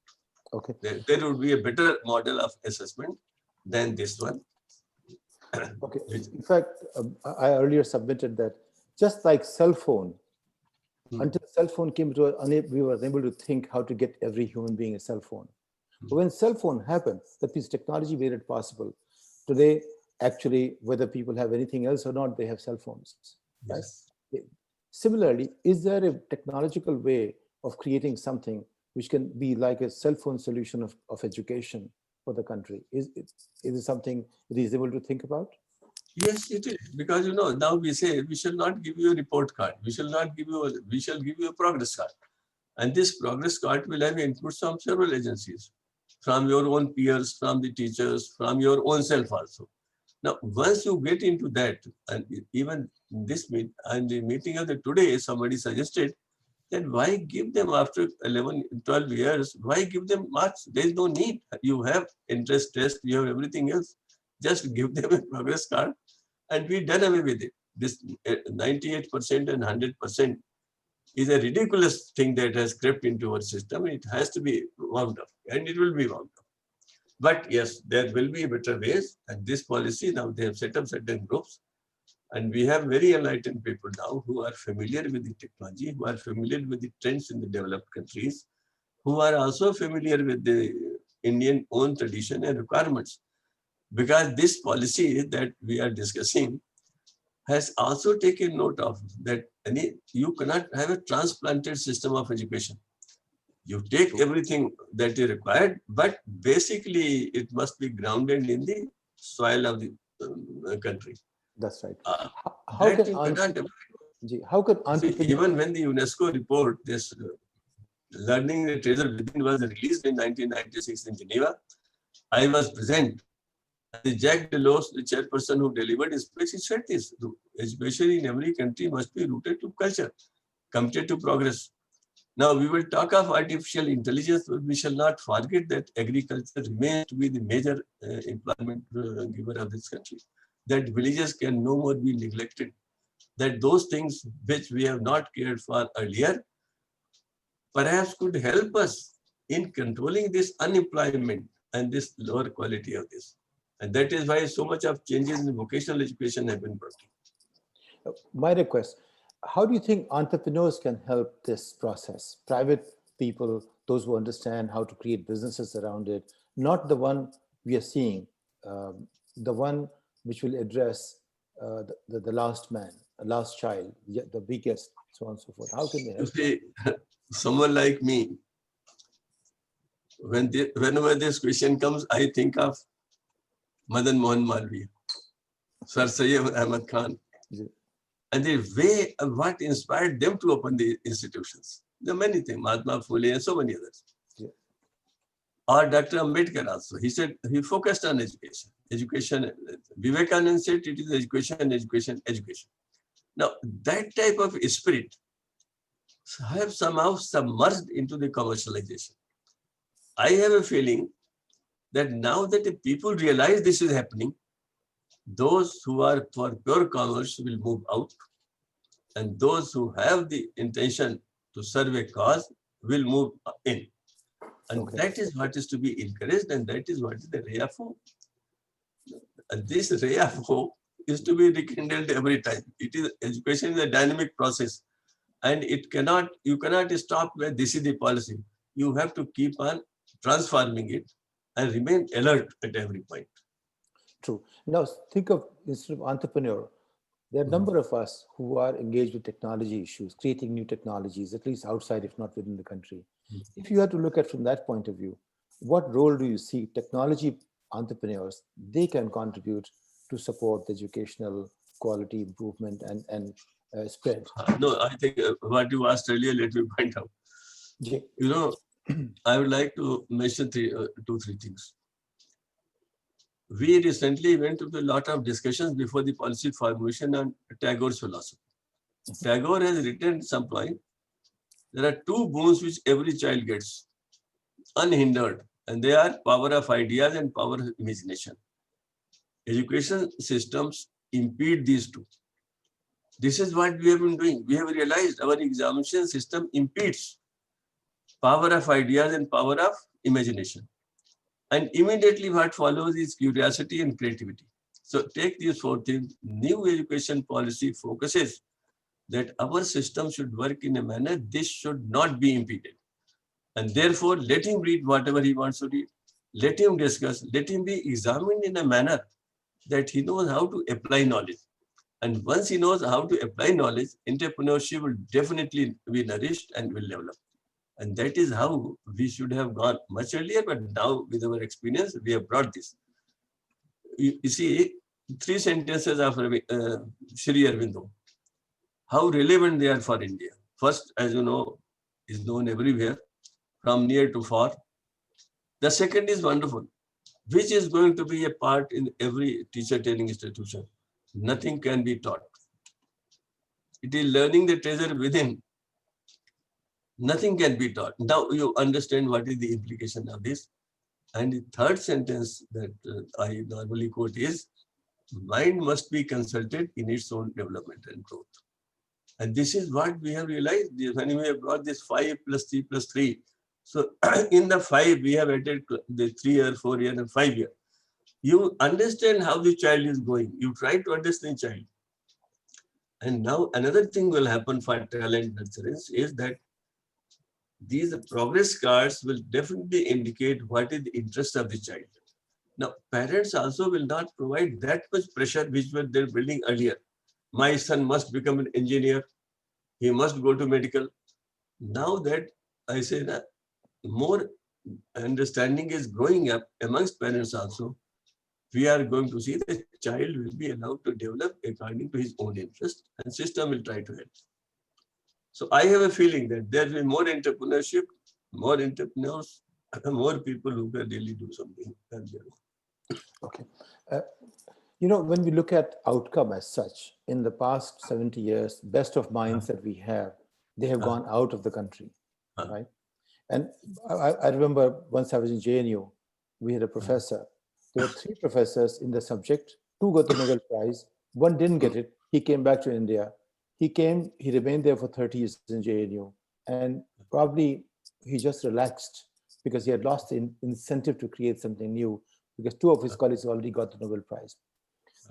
Okay. There would be a better model of assessment than this one. Okay. In fact, I earlier submitted that just like cell phone, until cell phone came to we were unable to think how to get every human being a cell phone. But when cell phone happened, that means technology made it possible. Today, actually, whether people have anything else or not, they have cell phones. Right? Yes. Similarly, is there a technological way of creating something which can be like a cell phone solution of education for the country? Is it something reasonable to think about? Yes, it is. Because now we say we shall not give you a report card. We shall give you a progress card. And this progress card will have inputs from several agencies, from your own peers, from the teachers, from your own self also. Now, once you get into that, and even this the meeting of the today, somebody suggested that why give them after 11, 12 years, why give them marks? There is no need. You have interest test, you have everything else. Just give them a progress card and we done away with it. This 98% and 100% is a ridiculous thing that has crept into our system. It has to be wound up and it will be wound up. But yes, there will be better ways. And this policy, now they have set up certain groups. And we have very enlightened people now who are familiar with the technology, who are familiar with the trends in the developed countries, who are also familiar with the Indian own tradition and requirements. Because this policy that we are discussing has also taken note of that you cannot have a transplanted system of education. You take everything that is required, but basically it must be grounded in the soil of the country. That's right. Even when the UNESCO report, this Learning the Treasure Within was released in 1996 in Geneva, I was present. The Jacques Delors, the chairperson who delivered his speech, he said this: education in every country must be rooted to culture, committed to progress. Now we will talk of artificial intelligence, but we shall not forget that agriculture remains to be the major employment giver of this country. That villages can no more be neglected. That those things which we have not cared for earlier, perhaps could help us in controlling this unemployment and this lower quality of this. And that is why so much of changes in vocational education have been brought in. My request, how do you think entrepreneurs can help this process? Private people, those who understand how to create businesses around it, not the one we are seeing, the one which will address the last man, last child, the weakest, so on and so forth. How can they help? You see, someone like me, whenever this question comes, I think of Madan Mohan Malviya, Sir Sayyid Ahmad Khan, and the way what inspired them to open the institutions. There are many things, Mahatma Phule and so many others. Yeah. Or Dr. Ambedkar also, he said he focused on education. Education, Vivekananda said it is education, education, education. Now that type of spirit have somehow submerged into the commercialization. I have a feeling that now that the people realize this is happening, those who are for pure commerce will move out, and those who have the intention to serve a cause will move in. And that is what is to be encouraged, and that is what is the ray of hope. And this ray of hope is to be rekindled every time. It is education is a dynamic process, and you cannot stop where this is the policy. You have to keep on transforming it and remain alert at every point. True. Now think of, instead of entrepreneur, there are a number of us who are engaged with technology issues, creating new technologies, at least outside, if not within the country. If you had to look at from that point of view, what role do you see technology entrepreneurs, they can contribute to support the educational quality improvement and spread. No, I think what you asked earlier, let me point out. Yeah. You know, I would like to mention two, three things. We recently went through a lot of discussions before the policy formulation on Tagore's philosophy. Tagore has written at some point, there are two boons which every child gets, unhindered, and they are power of ideas and power of imagination. Education systems impede these two. This is what we have been doing. We have realized our examination system impedes power of ideas and power of imagination. And immediately what follows is curiosity and creativity. So take these four things. New education policy focuses that our system should work in a manner this should not be impeded. And therefore, let him read whatever he wants to read. Let him discuss. Let him be examined in a manner that he knows how to apply knowledge. And once he knows how to apply knowledge, entrepreneurship will definitely be nourished and will develop. And that is how we should have gone much earlier, but now with our experience, we have brought this. You see, three sentences of Shri Aurobindo, how relevant they are for India. First, as you know, is known everywhere, from near to far. The second is wonderful, which is going to be a part in every teacher training institution. Nothing can be taught. It is learning the treasure within. Nothing can be taught. Now you understand what is the implication of this. And the third sentence that I normally quote is, mind must be consulted in its own development and growth. And this is what we have realized when we have brought this 5 plus 3 plus 3. So in the 5, we have added the 3-year, 4-year, and 5-year. You understand how the child is going. You try to understand the child. And now another thing will happen for talent nurturance is that these progress cards will definitely indicate what is the interest of the child. Now, parents also will not provide that much pressure which were they building earlier. My son must become an engineer. He must go to medical. Now that I say that more understanding is growing up amongst parents also, we are going to see the child will be allowed to develop according to his own interest and system will try to help. So I have a feeling that there will be more entrepreneurship, more entrepreneurs, more people who can really do something. Okay. You know, when we look at outcome as such, in the past 70 years, best of minds that we have, they have gone out of the country, right? And I remember once I was in JNU, we had a professor. There were 3 professors in the subject. 2 got the Nobel Prize. 1 didn't get it. He came back to India. He remained there for 30 years in JNU. And probably he just relaxed because he had lost the incentive to create something new because 2 of his colleagues already got the Nobel Prize.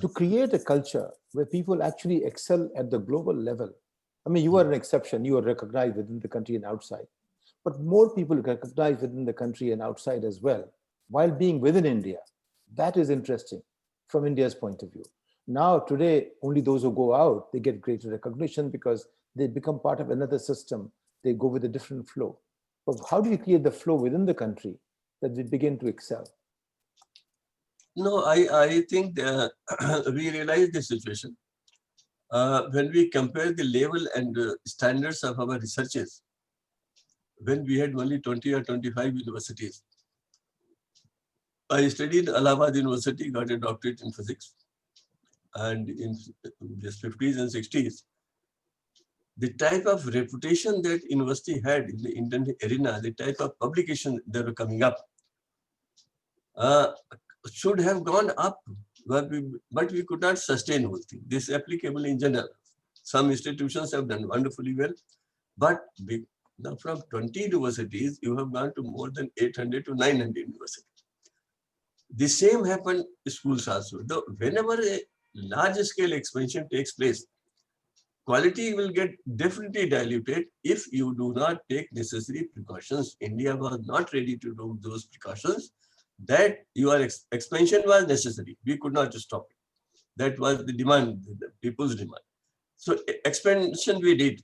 To create a culture where people actually excel at the global level. I mean, you are an exception. You are recognized within the country and outside. But more people recognized within the country and outside as well, while being within India. That is interesting from India's point of view. Now, today, only those who go out, they get greater recognition because they become part of another system. They go with a different flow. But how do you create the flow within the country that we begin to excel? No, I think we realize the situation. When we compare the level and standards of our researches, when we had only 20 or 25 universities, I studied Allahabad University, got a doctorate in physics. And in the 50s and 60s, the type of reputation that university had in the Indian arena, the type of publication that were coming up, should have gone up, but we could not sustain whole thing. This is applicable in general. Some institutions have done wonderfully well, but now from 20 universities, you have gone to more than 800 to 900 universities. The same happened in schools also. Though whenever a large scale expansion takes place, quality will get definitely diluted if you do not take necessary precautions. India was not ready to do those precautions. That your expansion was necessary. We could not stop it. That was the demand, the people's demand. So expansion we did,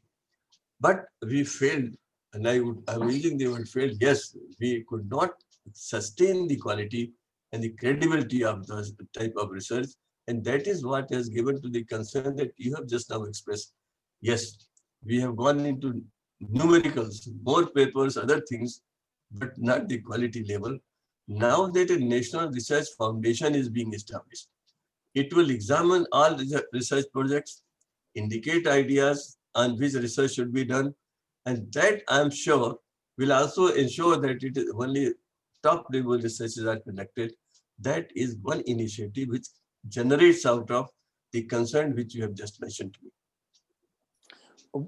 but we failed. And I'm using the word failed. Yes, we could not sustain the quality and the credibility of those type of research. And that is what has given to the concern that you have just now expressed. Yes, we have gone into numericals, more papers, other things, but not the quality level. Now that a National Research Foundation is being established, it will examine all research projects, indicate ideas on which research should be done, and that I am sure will also ensure that it is only top level researches are conducted. That is one initiative which generates out of the concern which you have just mentioned to me.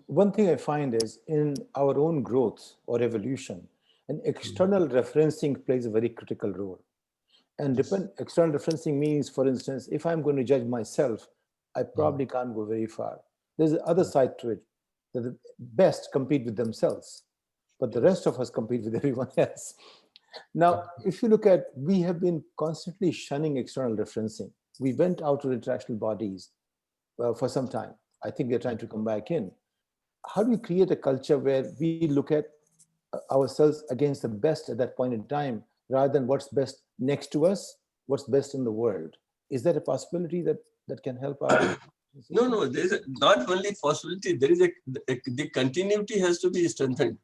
One thing I find is in our own growth or evolution, an external referencing plays a very critical role. And external referencing means, for instance, if I'm going to judge myself, I probably can't go very far. There's the other side to it, that the best compete with themselves, but the rest of us compete with everyone else. Now, if you look at, we have been constantly shunning external referencing. We went out to international bodies for some time. I think we're trying to come back in. How do we create a culture where we look at ourselves against the best at that point in time, rather than what's best next to us, what's best in the world? Is that a possibility that can help our? No, there is not only possibility, there is the continuity has to be strengthened.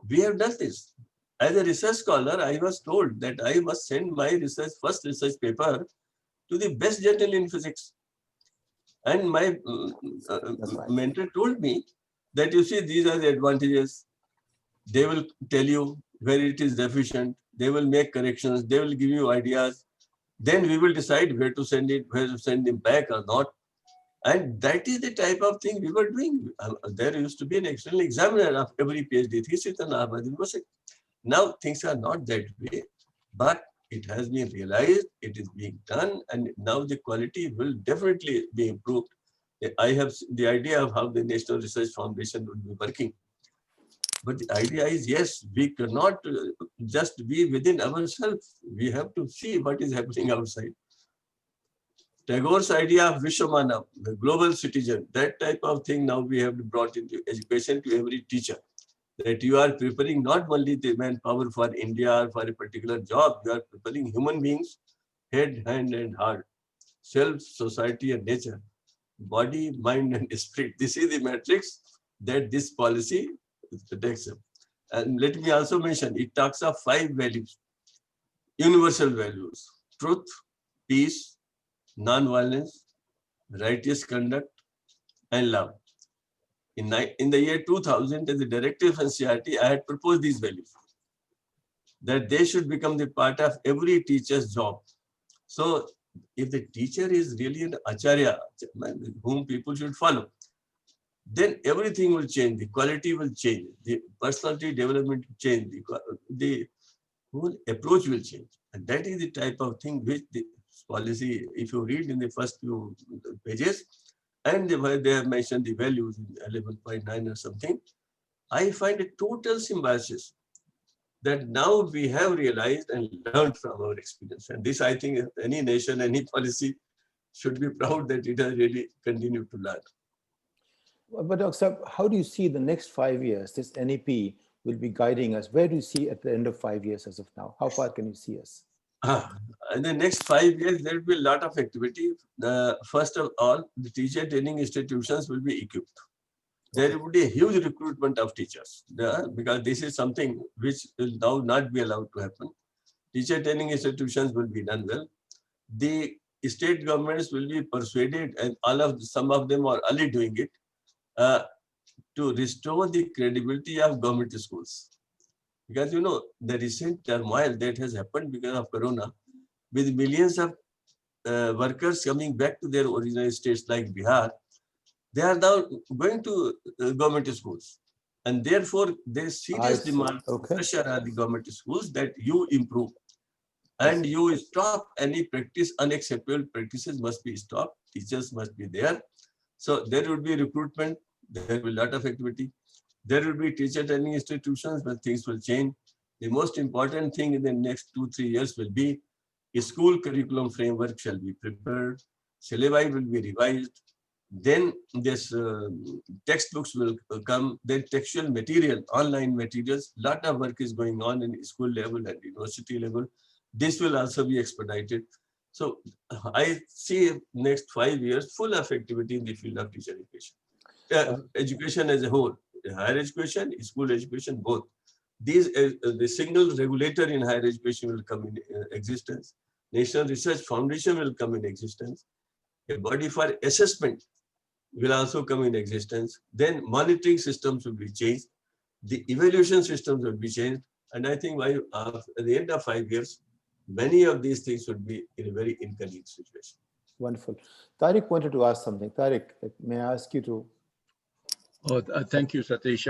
We have done this. As a research scholar, I was told that I must send my first research paper to the best journal in physics. And my mentor told me that, you see, these are the advantages. They will tell you where it is deficient. They will make corrections. They will give you ideas. Then we will decide where to send it, where to send them back or not. And that is the type of thing we were doing. There used to be an external examiner of every PhD thesis in Harvard University. Now things are not that way, but it has been realized, it is being done, and now the quality will definitely be improved. I have the idea of how the National Research Foundation will be working. But the idea is, yes, we cannot just be within ourselves. We have to see what is happening outside. Tagore's idea of Vishwamanav, the global citizen, that type of thing now we have brought into education to every teacher. That you are preparing not only the manpower for India or for a particular job, you are preparing human beings, head, hand, and heart, self, society, and nature, body, mind, and spirit. This is the matrix that this policy takes up. And let me also mention, it talks of 5 values, universal values: truth, peace, non-violence, righteous conduct, and love. In the year 2000, as the director of NCERT, I had proposed these values, that they should become the part of every teacher's job. So if the teacher is really an acharya, whom people should follow, then everything will change. The quality will change. The personality development will change. The whole approach will change. And that is the type of thing which the policy, if you read in the first few pages, and they have mentioned the values in 11.9 or something, I find a total symbiosis that now we have realized and learned from our experience. And this, I think, any nation, any policy should be proud that it has really continued to learn. But Dr. Saab, how do you see the next 5 years, this NEP will be guiding us? Where do you see at the end of 5 years as of now? How far can you see us? In the next 5 years, there will be a lot of activity. First of all, the teacher training institutions will be equipped. There will be a huge recruitment of teachers, because this is something which will now not be allowed to happen. Teacher training institutions will be done well. The state governments will be persuaded, and some of them are already doing it, to restore the credibility of government schools. Because, you know, the recent turmoil that has happened because of Corona, with millions of workers coming back to their original states like Bihar, they are now going to government schools. And therefore, there is serious demand, pressure on the government schools that you improve. And you stop any practice, unacceptable practices must be stopped. Teachers must be there. So there will be recruitment, there will be a lot of activity. There will be teacher training institutions where things will change. The most important thing in the next 2-3 years will be a school curriculum framework shall be prepared, syllabi will be revised, then this textbooks will come, then textual material, online materials, lot of work is going on in school level and university level. This will also be expedited. So I see next 5 years full effectivity in the field of teacher education. Education as a whole, higher education, school education, both. These, the single regulator in higher education will come in existence. National Research Foundation will come in existence. A body for assessment will also come in existence. Then monitoring systems will be changed. The evaluation systems will be changed. And I think by at the end of 5 years, many of these things would be in a very inconvenient situation. Wonderful. Tariq wanted to ask something. Tariq, may I ask you to? Oh, thank you, Satish.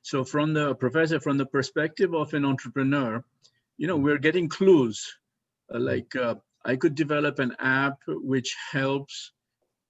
So from the professor, from the perspective of an entrepreneur, you know, we're getting clues. I could develop an app which helps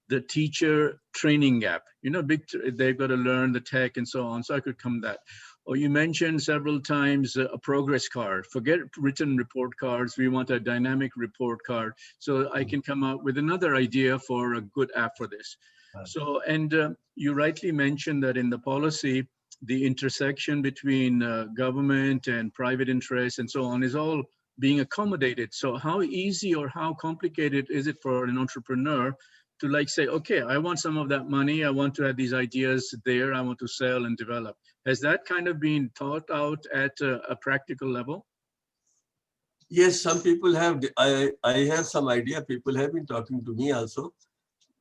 the teacher training app. You know, they've got to learn the tech and so on. So I could come that. Or you mentioned several times a progress card. Forget written report cards. We want a dynamic report card. So I can come up with another idea for a good app for this. So, and you rightly mentioned that in the policy, the intersection between government and private interests and so on is all being accommodated. So how easy or how complicated is it for an entrepreneur to like say, okay, I want some of that money. I want to have these ideas there. I want to sell and develop. Has that kind of been thought out at a practical level? Yes, some people have. I have some idea. People have been talking to me also.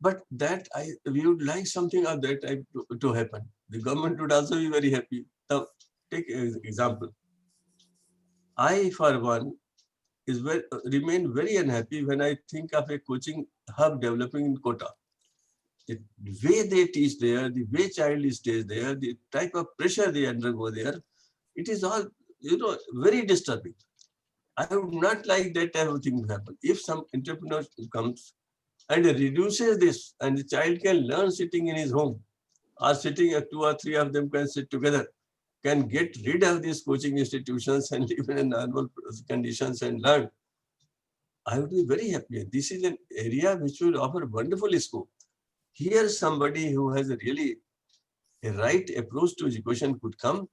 But that we would like something of that type to happen. The government would also be very happy. Now, take an example. I, for one, remain very unhappy when I think of a coaching hub developing in Kota. The way they teach there, the way child stays there, the type of pressure they undergo there, it is all, very disturbing. I would not like that type of thing to happen. If some entrepreneur comes and reduces this, and the child can learn sitting in his home, or sitting at 2 or 3 of them can sit together, can get rid of these coaching institutions and live in normal conditions and learn, I would be very happy. This is an area which will offer wonderful scope. Here somebody who has really a right approach to education could come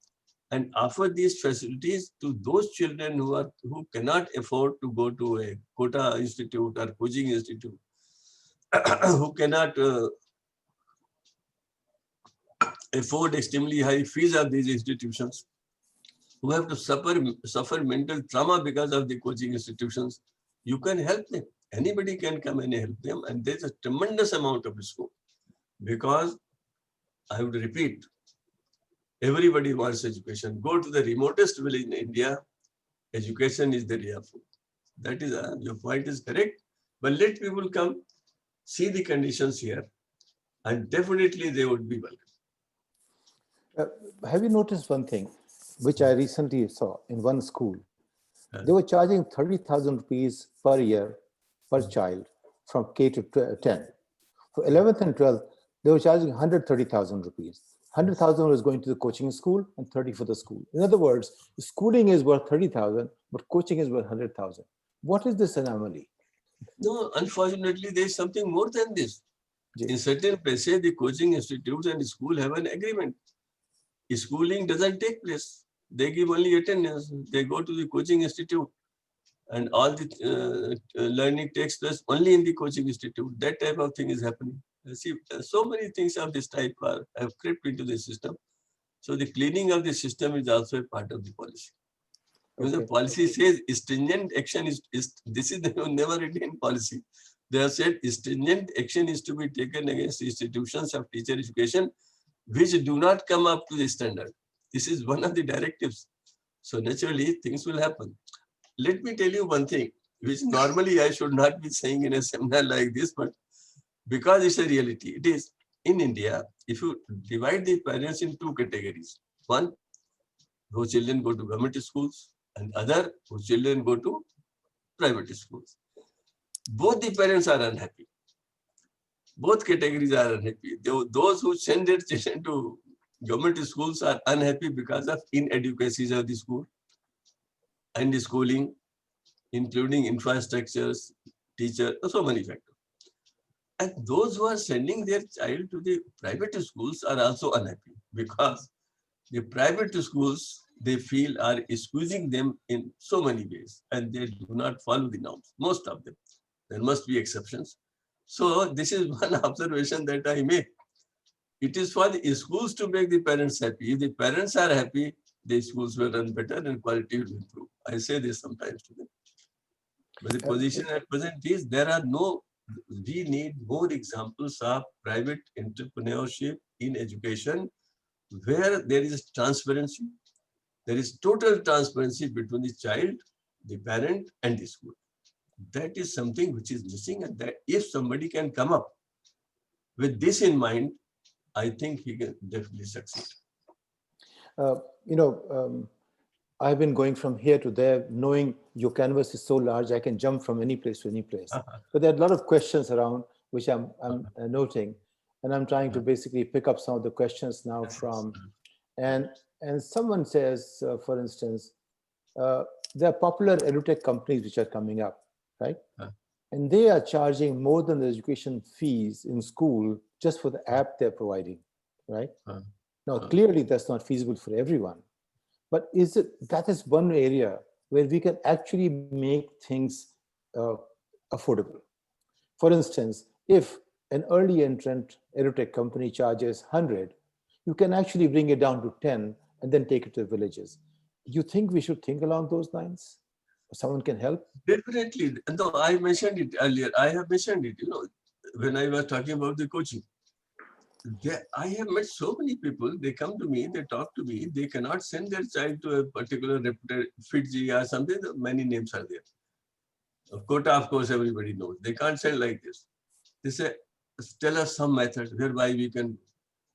and offer these facilities to those children who cannot afford to go to a Kota institute or coaching institute, who cannot afford extremely high fees of these institutions, who have to suffer mental trauma because of the coaching institutions. You can help them. Anybody can come and help them, and there's a tremendous amount of scope. Because I would repeat, everybody wants education. Go to the remotest village in India, education is the real food. That is, your point is correct. But let people come, see the conditions here, and definitely they would be welcome. Have you noticed one thing, which I recently saw in one school? They were charging 30,000 rupees per year per child from K to 10. For 11th and 12th, they were charging 130,000 rupees. 100,000 was going to the coaching school and 30 for the school. In other words, schooling is worth 30,000, but coaching is worth 100,000. What is this anomaly? No, unfortunately, there is something more than this. In certain places, the coaching institutes and school have an agreement. Schooling doesn't take place. They give only attendance. They go to the coaching institute, and all the learning takes place only in the coaching institute. That type of thing is happening. See, so many things of this type have crept into the system. So the cleaning of the system is also a part of the policy. When the policy says stringent action is this is never written in policy. They have said stringent action is to be taken against institutions of teacher education which do not come up to the standard. This is one of the directives. So naturally, things will happen. Let me tell you one thing, which normally I should not be saying in a seminar like this, but because it's a reality, it is. In India, if you divide the parents in 2 categories, one, whose children go to government schools, and other, whose children go to private schools. Both the parents are unhappy. Both categories are unhappy. Those who send their children to government schools are unhappy because of inadequacies of the school and the schooling, including infrastructures, teachers, so many factors. And those who are sending their child to the private schools are also unhappy because The private schools, they feel, are squeezing them in so many ways, and they do not follow the norms, most of them. There must be exceptions. So this is one observation that I make. It is for the schools to make the parents happy. If the parents are happy, the schools will run better and quality will improve. I say this sometimes to them. But the position at present is there are no, we need more examples of private entrepreneurship in education where there is transparency. There is total transparency between the child, the parent, and the school. That is something which is missing, and that if somebody can come up with this in mind, I think he can definitely succeed. You know, I've been going from here to there, knowing your canvas is so large, I can jump from any place to any place. But there are a lot of questions around which I'm noting, and I'm trying to basically pick up some of the questions now from, and someone says, for instance, there are popular edutech companies which are coming up, right? And they are charging more than the education fees in school just for the app they're providing, right? Now, clearly that's not feasible for everyone, but that is one area where we can actually make things affordable. For instance, if an early entrant edutech company charges 100, you can actually bring it down to 10 and then take it to the villages. You think we should think along those lines? Someone can help? Definitely. No, I mentioned it earlier. I have mentioned it, when I was talking about the coaching. I have met so many people, they come to me, they talk to me, they cannot send their child to a particular reputed Fiji or something, many names are there. Of Kota, of course, everybody knows. They can't send like this. They say, tell us some methods whereby we can.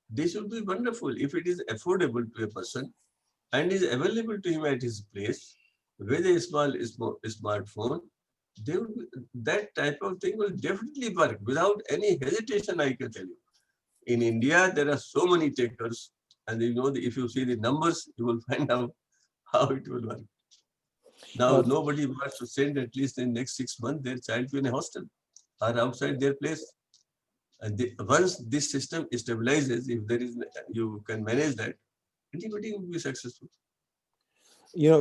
This would be wonderful if it is affordable to a person and is available to him at his place with a small smartphone. That type of thing will definitely work without any hesitation, I can tell you. In India, there are so many takers, and if you see the numbers, you will find out how it will work. Now, nobody wants to send at least in the next 6 months their child to a hostel or outside their place. And once this system stabilizes, if you can manage that, anybody will be successful.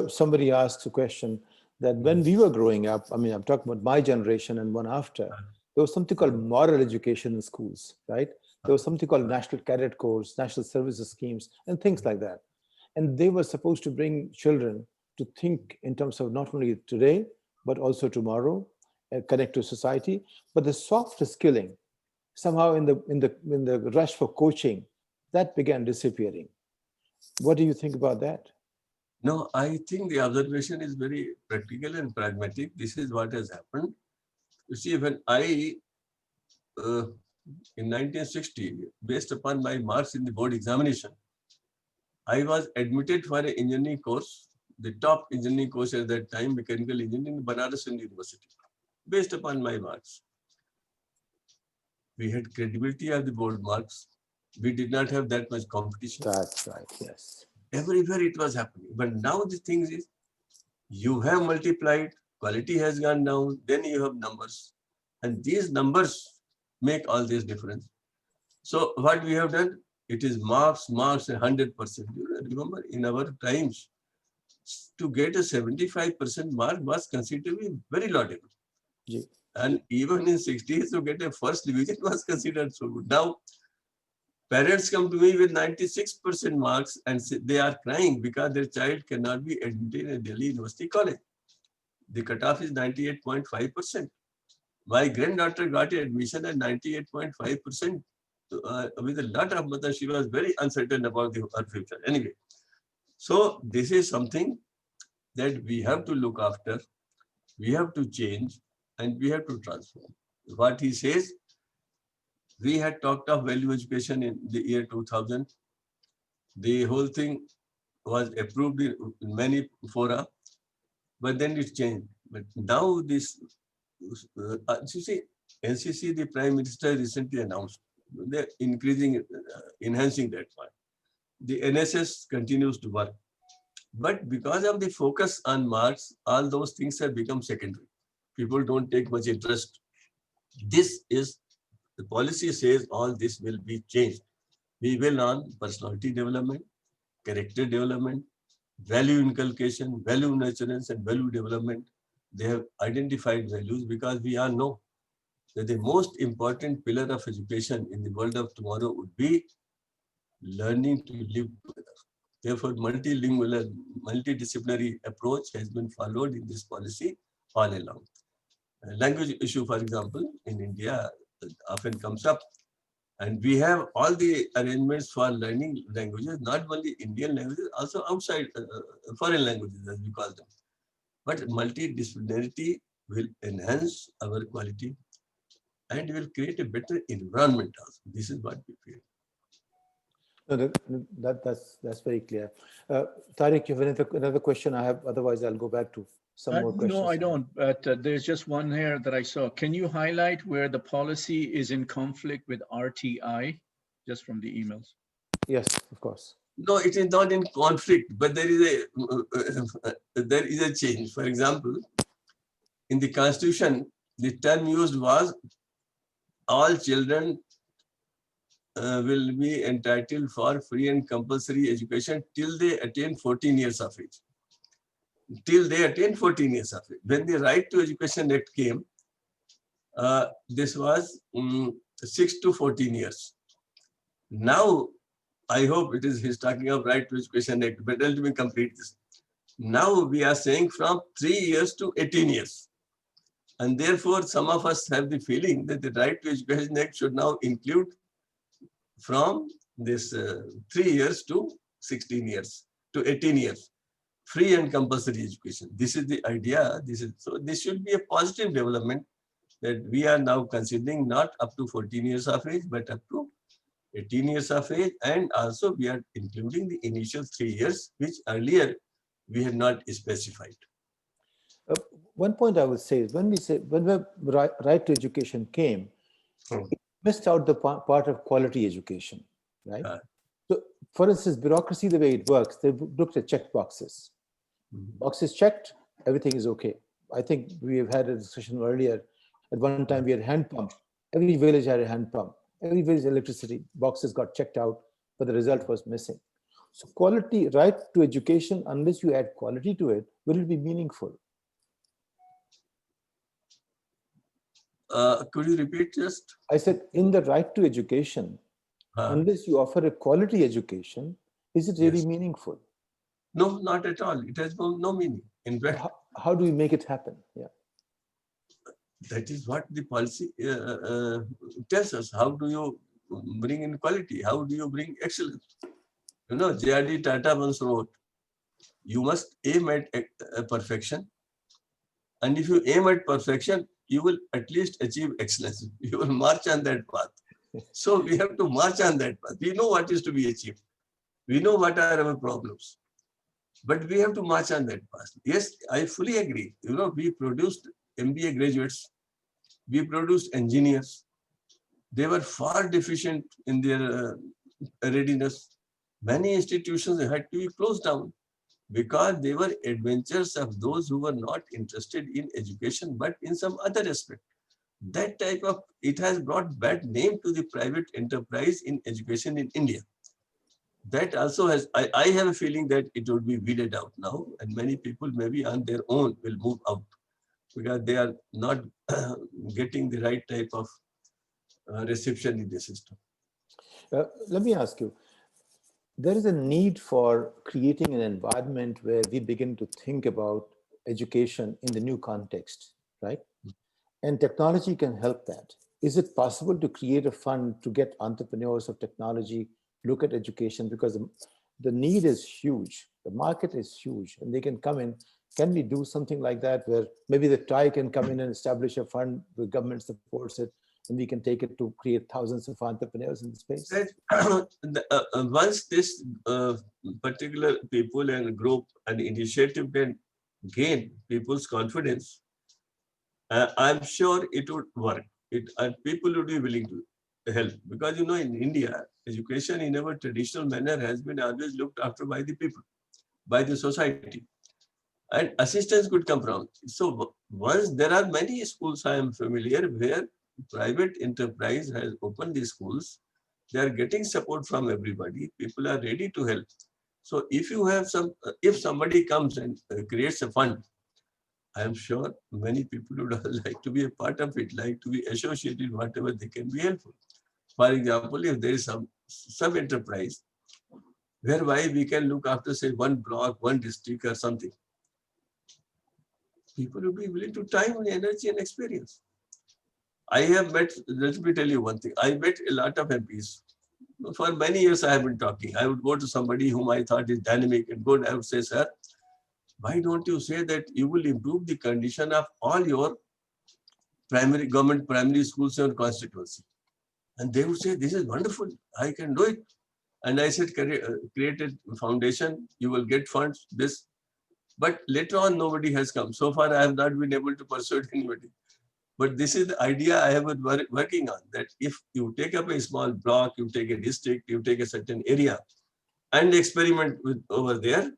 Somebody asked a question that when we were growing up, I mean, I'm talking about my generation and one after, there was something called moral education in schools, right? There was something called National Cadet Corps, National Services Schemes, and things like that. And they were supposed to bring children to think in terms of not only today, but also tomorrow, connect to society. But the soft skilling, somehow in the rush for coaching, that began disappearing. What do you think about that? No, I think the observation is very practical and pragmatic. This is what has happened. You see, when in 1960, based upon my marks in the board examination, I was admitted for an engineering course, the top engineering course at that time, mechanical engineering in Banaras University, based upon my marks. We had credibility of the board marks. We did not have that much competition. That's right, yes. Everywhere it was happening. But now the thing is, you have multiplied, quality has gone down, then you have numbers. And these numbers make all this difference. So what we have done, it is marks, 100%. You remember in our times, to get a 75% mark was considered to be very laudable. Yeah. And even in 60s, to get a first division was considered so good. Now, parents come to me with 96% marks and they are crying because their child cannot be admitted in a Delhi University college. The cutoff is 98.5%. My granddaughter got admission at 98.5% with a lot of mother. She was very uncertain about her future. Anyway, so this is something that we have to look after, we have to change, and we have to transform. What he says, we had talked of value education in the year 2000. The whole thing was approved in many fora, but then it changed. But now this, you see, NCC, the Prime Minister recently announced, they're increasing, enhancing that part. The NSS continues to work. But because of the focus on marks, all those things have become secondary. People don't take much interest. The policy says all this will be changed. We will on personality development, character development, value inculcation, value nurturance, and value development. They have identified values because we all know that the most important pillar of education in the world of tomorrow would be learning to live together. Therefore, multilingual, multidisciplinary approach has been followed in this policy all along. Language issue, for example, in India often comes up. And we have all the arrangements for learning languages, not only Indian languages, also outside foreign languages, as we call them. But multidisciplinarity will enhance our quality and will create a better environment also. This is what we feel. No, that's very clear. Tariq, you have another question I have, otherwise I'll go back to some more questions. No, I don't, but there's just one here that I saw. Can you highlight where the policy is in conflict with RTI, just from the emails? Yes, of course. No, it is not in conflict, but there is a change. For example, in the Constitution, the term used was all children will be entitled for free and compulsory education till they attain 14 years of age. Till they attain 14 years of age. When the Right to Education Act came, this was 6 to 14 years. Now, I hope it is, he's talking of Right to Education Act, but let me complete this. Now we are saying from 3 years to 18 years. And therefore, some of us have the feeling that the Right to Education Act should now include from this 3 years to 16 years, to 18 years. Free and compulsory education. This is the idea. So this should be a positive development that we are now considering not up to 14 years of age, but up to 18 years of age. And also we are including the initial 3 years, which earlier we had not specified. One point I would say is when the right to education came, it missed out the part of quality education, right? So for instance, bureaucracy, the way it works, they looked at check boxes. Boxes checked, everything is okay. I think we have had a discussion earlier. At one time we had a hand pump. Every village had a hand pump. Every village electricity, boxes got checked out, but the result was missing. So quality, right to education, unless you add quality to it, will it be meaningful? Could you repeat just? I said in the right to education, unless you offer a quality education, is it really meaningful? No, not at all. It has no meaning. In fact, how do we make it happen? Yeah, that is what the policy tells us. How do you bring in quality? How do you bring excellence? You know, J.R.D. Tata once wrote, you must aim at perfection. And if you aim at perfection, you will at least achieve excellence. You will march on that path. So we have to march on that path. We know what is to be achieved. We know what are our problems. But we have to march on that path. Yes, I fully agree. You know, we produced MBA graduates. We produced engineers. They were far deficient in their readiness. Many institutions had to be closed down because they were adventures of those who were not interested in education, but in some other aspect. That type of, it has brought bad name to the private enterprise in education in India. That also has, I have a feeling that it would be weeded out now, and many people maybe on their own will move out because they are not getting the right type of reception in the system. Let me ask you, there is a need for creating an environment where we begin to think about education in the new context, right? And technology can help that. Is it possible to create a fund to get entrepreneurs of technology look at education, because the need is huge, the market is huge, and they can come in. Can we do something like that where maybe the TIE can come in and establish a fund, the government supports it, and we can take it to create thousands of entrepreneurs in the space? Once this particular people and group and initiative can gain people's confidence, I'm sure it would work. And people would be willing to help, because you know, in India, education in our traditional manner has been always looked after by the people, by the society, and assistance could come from. So once there are many schools I am familiar where private enterprise has opened these schools, they are getting support from everybody. People are ready to help. So if you have if somebody comes and creates a fund, I am sure many people would like to be a part of it, like to be associated, whatever they can be helpful. For example, if there is some sub-enterprise whereby we can look after, say, one block, one district or something, people will be willing to time and energy and experience. I have met, let me tell you one thing, I met a lot of MPs. For many years I have been talking. I would go to somebody whom I thought is dynamic and good. I would say, sir, why don't you say that you will improve the condition of all your government primary schools in your constituency? And they would say, this is wonderful, I can do it. And I said, create a foundation, you will get funds, this. But later on, nobody has come. So far, I have not been able to persuade anybody. But this is the idea I have been working on, that if you take up a small block, you take a district, you take a certain area and experiment with over there,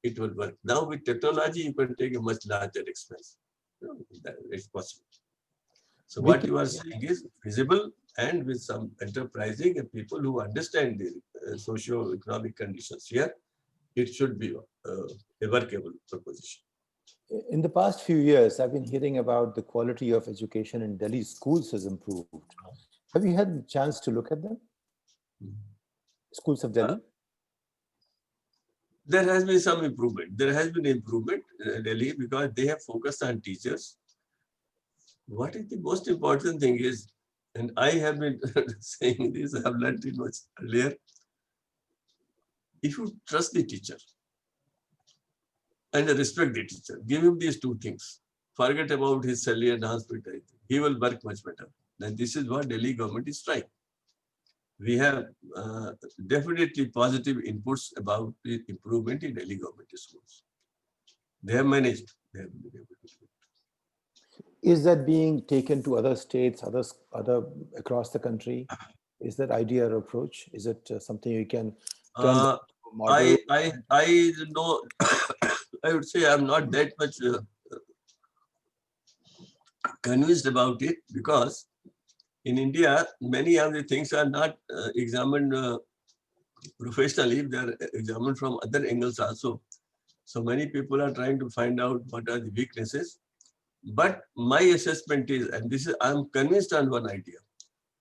it will work. Now with technology, you can take a much larger expense. It's possible. So what you are saying is feasible, and with some enterprising and people who understand the socio-economic conditions here, it should be a workable proposition. In the past few years, I've been hearing about the quality of education in Delhi schools has improved. Have you had the chance to look at them? Schools of Delhi? There has been some improvement. There has been improvement in Delhi because they have focused on teachers. What is the most important thing is, and I have been saying this, I have learned it much earlier. If you trust the teacher and respect the teacher, give him these two things. Forget about his salary and hospitality. He will work much better. And this is what Delhi government is trying. We have definitely positive inputs about the improvement in Delhi government schools. They have managed. They have been able to do it. Is that being taken to other states, other across the country? Is that idea or approach? Is it something you can turn into a model? I know. I would say I'm not that much convinced about it, because in India, many of the things are not examined professionally. They are examined from other angles also. So many people are trying to find out what are the weaknesses. But my assessment is, and this is, I'm convinced on one idea.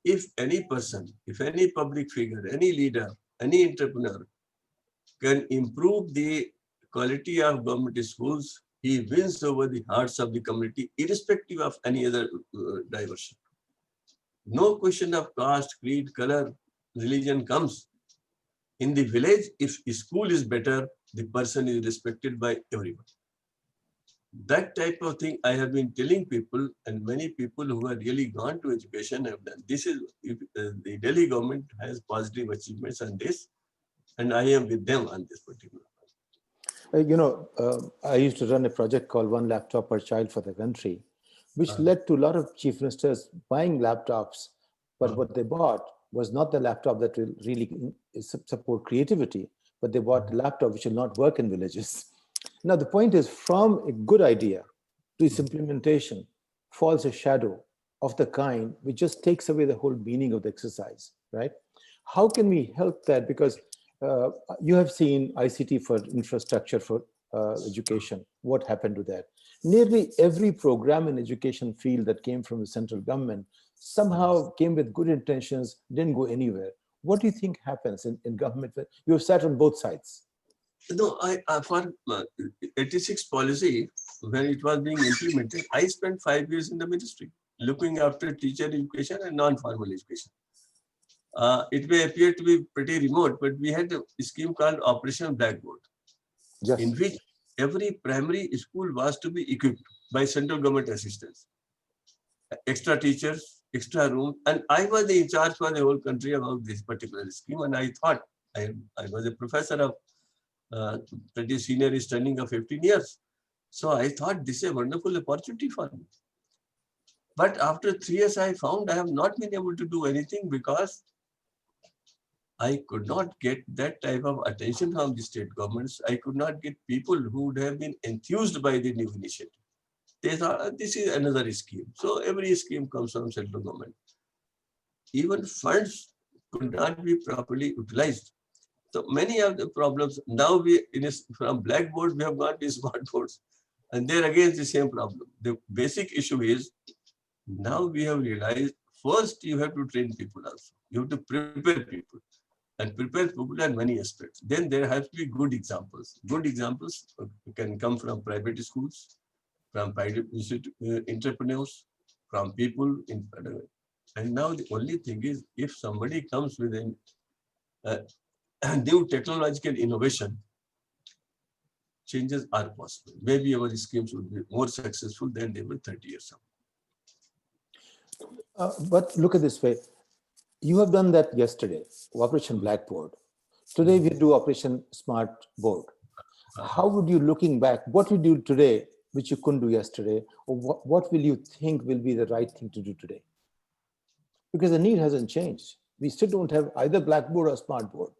If any person, if any public figure, any leader, any entrepreneur can improve the quality of government schools, he wins over the hearts of the community, irrespective of any other diversion. No question of caste, creed, color, religion comes. In the village, if school is better, the person is respected by everyone. That type of thing I have been telling people, and many people who have really gone to education have done. This is, the Delhi government has positive achievements on this, and I am with them on this particular. I used to run a project called One Laptop Per Child for the Country, which led to a lot of chief ministers buying laptops, but what they bought was not the laptop that will really support creativity, but they bought a laptop which will not work in villages. Now, the point is, from a good idea to its implementation falls a shadow of the kind which just takes away the whole meaning of the exercise, right? How can we help that? Because you have seen ICT for infrastructure for education. What happened to that? Nearly every program in education field that came from the central government somehow came with good intentions, didn't go anywhere. What do you think happens in government? You have sat on both sides. No, for 86 policy, when it was being implemented, I spent 5 years in the ministry looking after teacher education and non-formal education. It may appear to be pretty remote, but we had a scheme called Operation Blackboard, yes, in which every primary school was to be equipped by central government assistance. Extra teachers, extra rooms, and I was in charge for the whole country about this particular scheme. And I thought, I was a professor of pretty senior, standing of 15 years. So I thought this is a wonderful opportunity for me. But after 3 years, I found I have not been able to do anything because I could not get that type of attention from the state governments. I could not get people who would have been enthused by the new initiative. They thought this is another scheme. So every scheme comes from central government. Even funds could not be properly utilized. So many of the problems now from blackboard we have gone to smartboards, and there again the same problem. The basic issue is now we have realized first you have to train people also. You have to prepare people, and prepare people in many aspects. Then there has to be good examples. Good examples can come from private schools, from private entrepreneurs, from people in pedagogy. And now the only thing is, if somebody comes with a new technological innovation, changes are possible. Maybe our schemes would be more successful than they were 30 years ago. But look at this way. You have done that yesterday, Operation Blackboard. Today we do Operation Smart Board. How would you, looking back, what would you do today which you couldn't do yesterday? Or what will you think will be the right thing to do today? Because the need hasn't changed. We still don't have either Blackboard or Smart Board.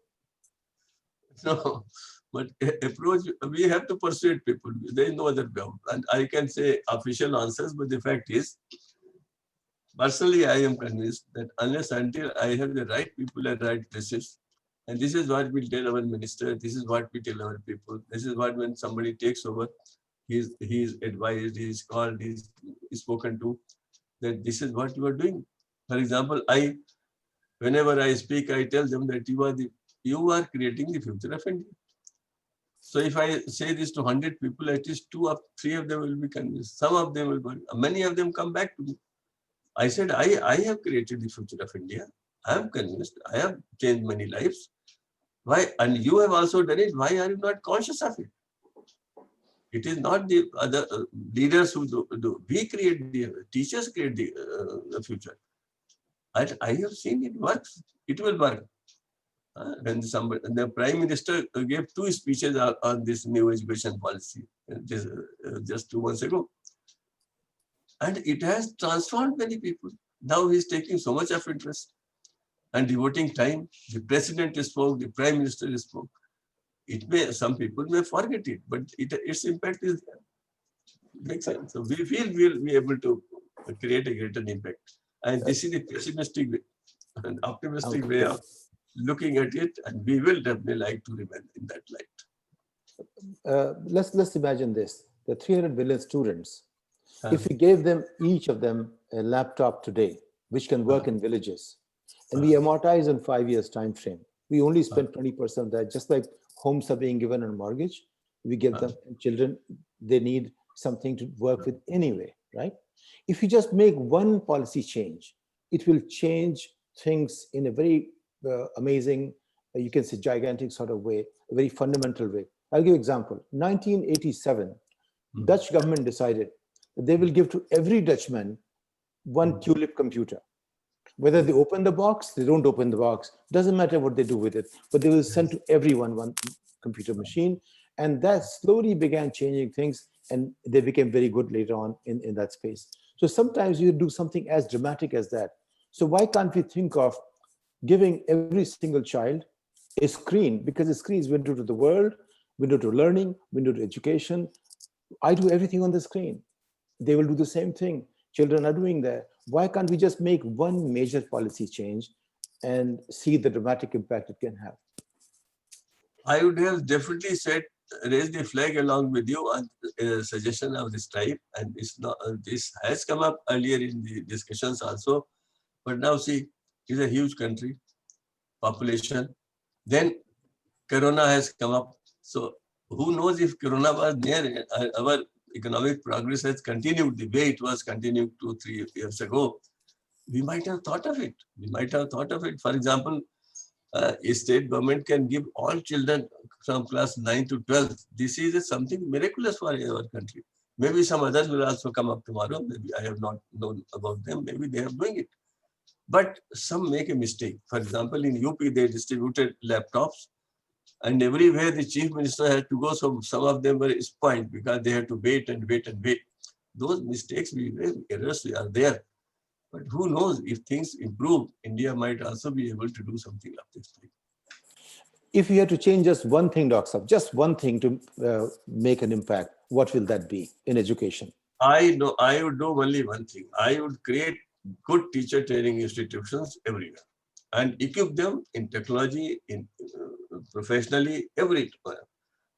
No, but approach, we have to persuade people. There is no other way out. And I can say official answers, but the fact is, personally, I am convinced that unless until I have the right people at right places, and this is what we tell our minister, this is what we tell our people, this is what when somebody takes over, he is advised, he is called, he is spoken to, that this is what you are doing. For example, whenever I speak, I tell them that you are creating the future of India. So if I say this to 100 people, at least 2 or 3 of them will be convinced. Some of them will, many of them come back to me. I said, I have created the future of India. I am convinced. I have changed many lives. Why? And you have also done it. Why are you not conscious of it? It is not the other leaders who do. We create teachers create the future. I have seen it works. It will work. When the Prime Minister gave 2 speeches on this new education policy just 2 months ago. And it has transformed many people. Now he's taking so much of interest and devoting time. The President spoke, the Prime Minister spoke. Some people may forget it, but its impact is there. Makes sense. So we feel we'll be able to create a greater impact. And this is the pessimistic way, an optimistic way of looking at it, and we will definitely like to remain in that light. Let's imagine this. There are 300 million students. If we gave them, each of them, a laptop today, which can work in villages, and we amortize in 5 years time frame, we only spend 20% of that, just like homes are being given on mortgage. We give them children, they need something to work with anyway, right? If you just make one policy change, it will change things in a very amazing, you can say gigantic sort of way, a very fundamental way. I'll give you an example. 1987, Dutch government decided that they will give to every Dutchman one tulip computer. Whether they open the box, they don't open the box, doesn't matter what they do with it, but they will send to everyone one computer machine. And that slowly began changing things, and they became very good later on in that space. So sometimes you do something as dramatic as that. So why can't we think of giving every single child a screen? Because the screen is window to the world, window to learning, window to education. I do everything on the screen. They will do the same thing. Children are doing that. Why can't we just make one major policy change and see the dramatic impact it can have? I would have definitely raise the flag along with you on a suggestion of this type. And this has come up earlier in the discussions also. But now see, it's a huge country, population. Then Corona has come up. So who knows if Corona was there, our economic progress has continued the way it was continued 2-3 years ago. We might have thought of it. We might have thought of it. For example, a state government can give all children from class 9 to 12. This is something miraculous for our country. Maybe some others will also come up tomorrow. Maybe I have not known about them. Maybe they are doing it. But some make a mistake. For example, in UP, they distributed laptops, and everywhere the chief minister had to go. So some of them were spoiled because they had to wait and wait and wait. Those mistakes, errors are there. But who knows, if things improve, India might also be able to do something of this type. If you had to change just one thing, Dr. Saab, just one thing to make an impact, what will that be in education? I would do only one thing. I would create good teacher training institutions everywhere and equip them in technology, in professionally,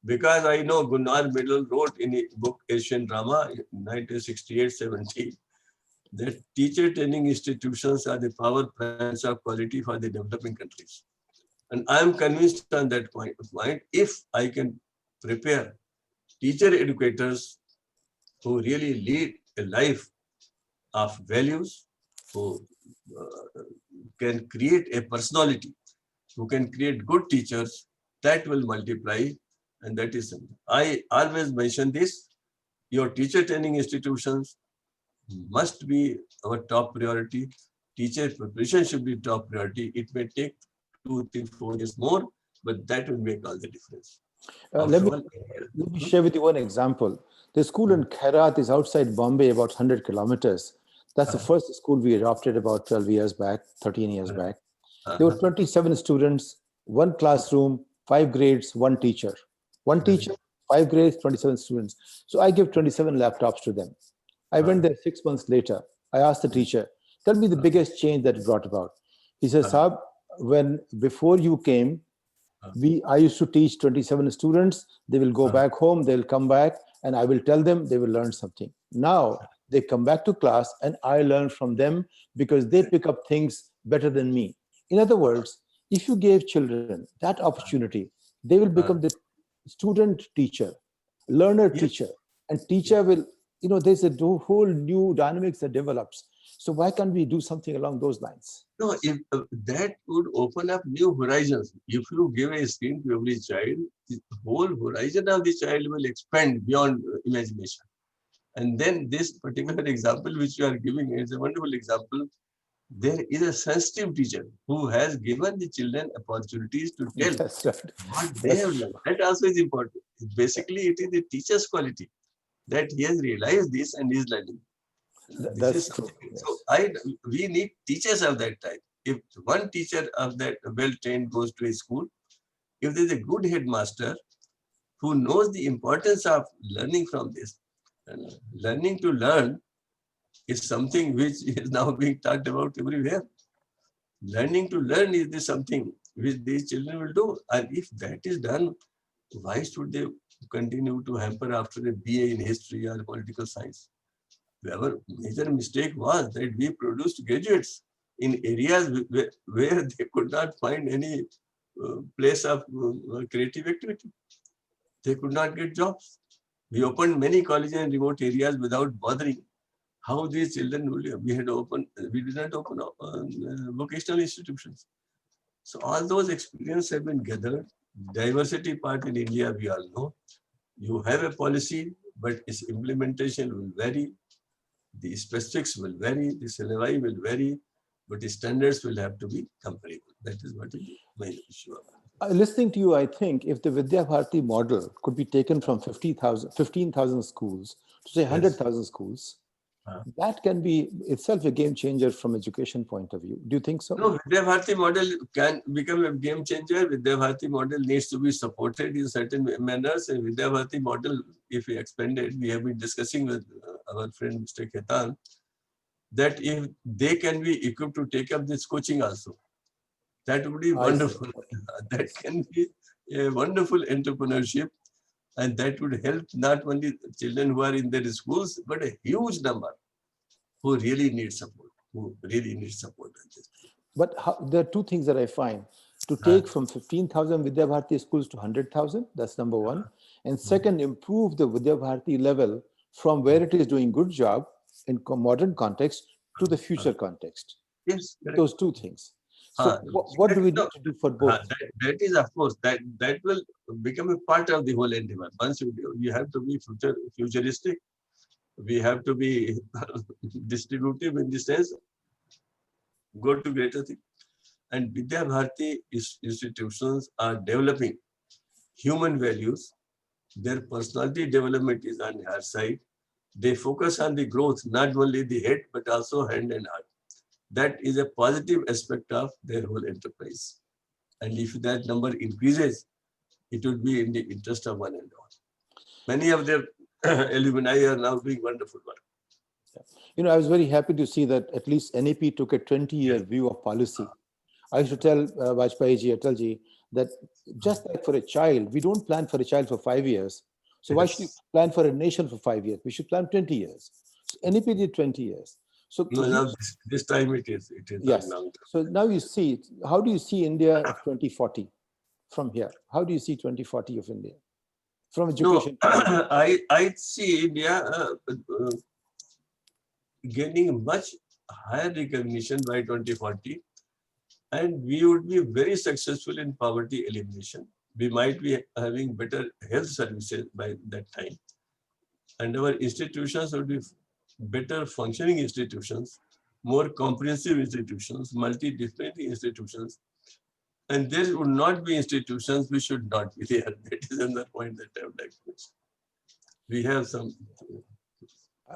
because I know Gunnar Middle wrote in a book Asian Drama in 1968-70 that teacher training institutions are the power plants of quality for the developing countries. And I am convinced on that point. If I can prepare teacher educators who really lead a life of values, who can create a personality, who can create good teachers, that will multiply. And that is, I always mention this, your teacher training institutions must be our top priority. Teacher preparation should be top priority. It may take 2, 3, 4 years more, but that will make all the difference. Let me share with you one example. The school in Khairat is outside Bombay, about 100 kilometers. That's the first school we adopted about 12 years back, 13 years back. There were 27 students, one classroom, 5 grades, one teacher. One teacher, 5 grades, 27 students. So I give 27 laptops to them. I went there 6 months later. I asked the teacher, tell me the biggest change that it brought about. He says, Saab, before you came, I used to teach 27 students. They will go back home, they'll come back, and I will tell them they will learn something. Now they come back to class and I learn from them because they pick up things better than me. In other words, if you gave children that opportunity, they will become the student teacher, learner teacher, and teacher will, there's a whole new dynamics that develops. So why can't we do something along those lines? No, if that would open up new horizons. If you give a screen to every child, the whole horizon of the child will expand beyond imagination. And then this particular example which you are giving is a wonderful example. There is a sensitive teacher who has given the children opportunities to tell what they have learned. That also is important. Basically, it is the teacher's quality that he has realized this and is learning. That's true. Yes. So we need teachers of that type. If one teacher of that well-trained goes to a school, if there is a good headmaster who knows the importance of learning from this, learning to learn is something which is now being talked about everywhere. Learning to learn is something which these children will do. And if that is done, why should they continue to hamper after a BA in history or political science? Our major mistake was that we produced graduates in areas where they could not find any place of creative activity. They could not get jobs. We opened many colleges in remote areas without bothering how these children would. We did not open vocational institutions. So all those experiences have been gathered. Diversity part in India, we all know. You have a policy, but its implementation will vary. The specifics will vary, the syllabi will vary, but the standards will have to be comparable. That is what is the main issue. Listening to you, I think if the Vidya Bharati model could be taken from 15,000 schools to say 100,000 schools, that can be itself a game changer from education point of view. Do you think so? No, Vidya Bharati model can become a game changer. Vidya Bharati model needs to be supported in certain manners. And Vidya Bharati model, if we expanded, we have been discussing with our friend Mr. Ketan, that if they can be equipped to take up this coaching also, that would be wonderful. That can be a wonderful entrepreneurship. And that would help not only children who are in their schools, but a huge number who really need support. But there are two things that I find. To take from 15,000 Vidya Bharati schools to 100,000, that's number one. And second, improve the Vidya Bharati level from where it is doing good job in modern context to the future context. Yes, those two things. So what do we need to do for both? That is, of course, that will become a part of the whole endeavor. Once you have to be futuristic, we have to be distributive in the sense, go to greater thing. And Vidya Bharati institutions are developing human values. Their personality development is on her side. They focus on the growth, not only the head, but also hand and heart. That is a positive aspect of their whole enterprise. And if that number increases, it would be in the interest of one and all. Many of their alumni are now doing wonderful work. I was very happy to see that at least NAP took a 20-year view of policy. I used to tell Vajpayee ji, Atalji, that just like for a child, we don't plan for a child for 5 years. So why should we Yes. plan for a nation for 5 years? We should plan 20 years. So NEP did 20 years. So No, now this time it is yes. long. So now you see, how do you see India of 2040 from here? How do you see 2040 of India from No, education? I see India gaining much higher recognition by 2040, and we would be very successful in poverty elimination. We might be having better health services by that time, and our institutions would be better functioning institutions, more comprehensive institutions, multidisciplinary institutions, and there would not be institutions which should not be there. That is another point that I would like to mention. We have some.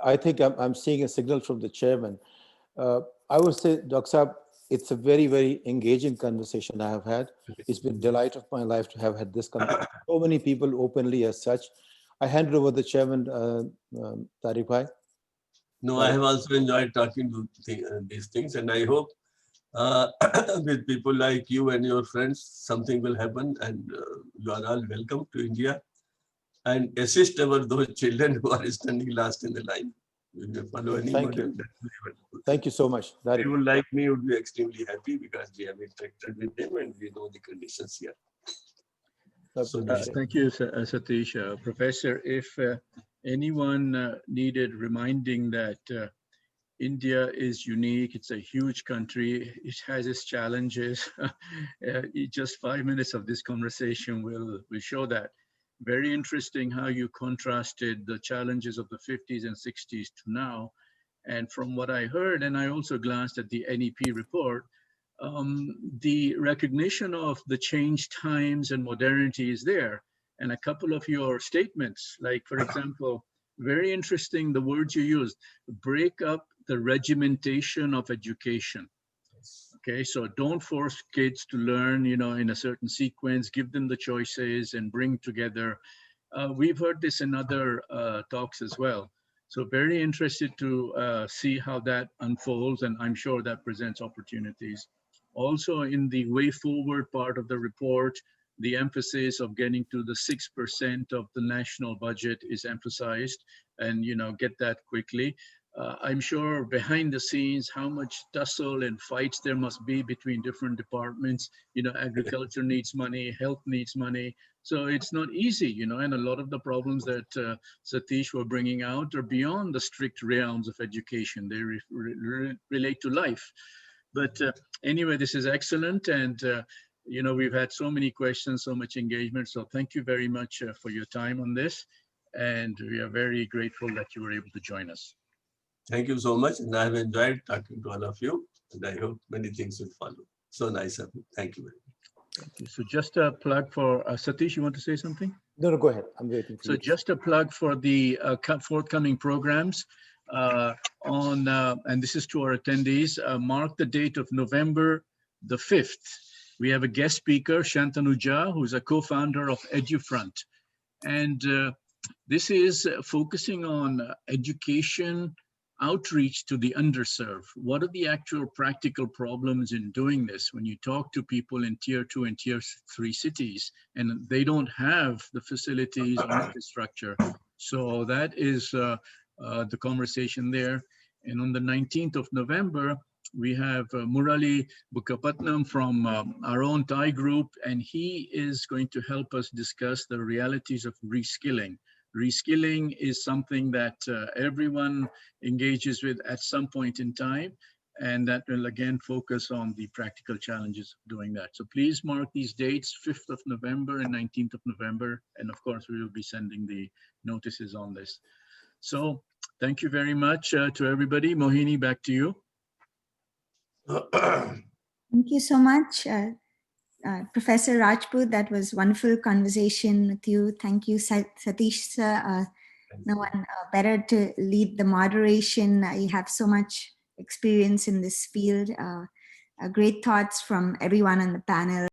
I think I'm seeing a signal from the chairman. I would say, Dr. Saab, it's a very, very engaging conversation I have had. It's been a delight of my life to have had this conversation. So many people openly as such. I hand it over the chairman, Tariq Bhai. No, I have also enjoyed talking to these things, and I hope with people like you and your friends, something will happen, and you are all welcome to India, and assist those children who are standing last in the line. We will follow any Thank model. you. Thank you so much. People like me would be extremely happy because we have interacted with them and we know the conditions here. So thank you, Satish. Professor, if anyone needed reminding that India is unique, it's a huge country, it has its challenges. Just 5 minutes of this conversation will show that. Very interesting how you contrasted the challenges of the 50s and 60s to now. And from what I heard, and I also glanced at the NEP report, the recognition of the changed times and modernity is there. And a couple of your statements, like, for example, very interesting, the words you used, break up the regimentation of education. Okay, so don't force kids to learn, in a certain sequence, give them the choices and bring together. We've heard this in other talks as well. So very interested to see how that unfolds, and I'm sure that presents opportunities. Also in the way forward part of the report, the emphasis of getting to the 6% of the national budget is emphasized, and get that quickly. I'm sure behind the scenes, how much tussle and fights there must be between different departments. Agriculture needs money, health needs money. So it's not easy, and a lot of the problems that Satish were bringing out are beyond the strict realms of education. They relate to life. But anyway, this is excellent. And, we've had so many questions, so much engagement. So thank you very much for your time on this. And we are very grateful that you were able to join us. Thank you so much. And I have enjoyed talking to all of you. And I hope many things will follow. So nice of you. Thank you very much. Thank you. So just a plug for Satish, you want to say something? No, go ahead. I'm waiting for you. So just a plug for the forthcoming programs and this is to our attendees, mark the date of November the 5th. We have a guest speaker, Satish Jha, who's a co-founder of EduFront. And this is focusing on education outreach to the underserved. What are the actual practical problems in doing this? When you talk to people in tier 2 and tier 3 cities, and they don't have the facilities or infrastructure. So that is the conversation there. And on the 19th of November, we have Murali Bukkapatnam from our own Thai group, and he is going to help us discuss the realities of reskilling. Reskilling is something that everyone engages with at some point in time, and that will again focus on the practical challenges of doing that. So please mark these dates, 5th of November and 19th of November, and of course we will be sending the notices on this. So thank you very much to everybody. Mohini, back to you. Thank you so much. Professor Rajput, that was wonderful conversation with you. Thank you, Satish sir. No one better to lead the moderation. You have so much experience in this field. Great thoughts from everyone on the panel.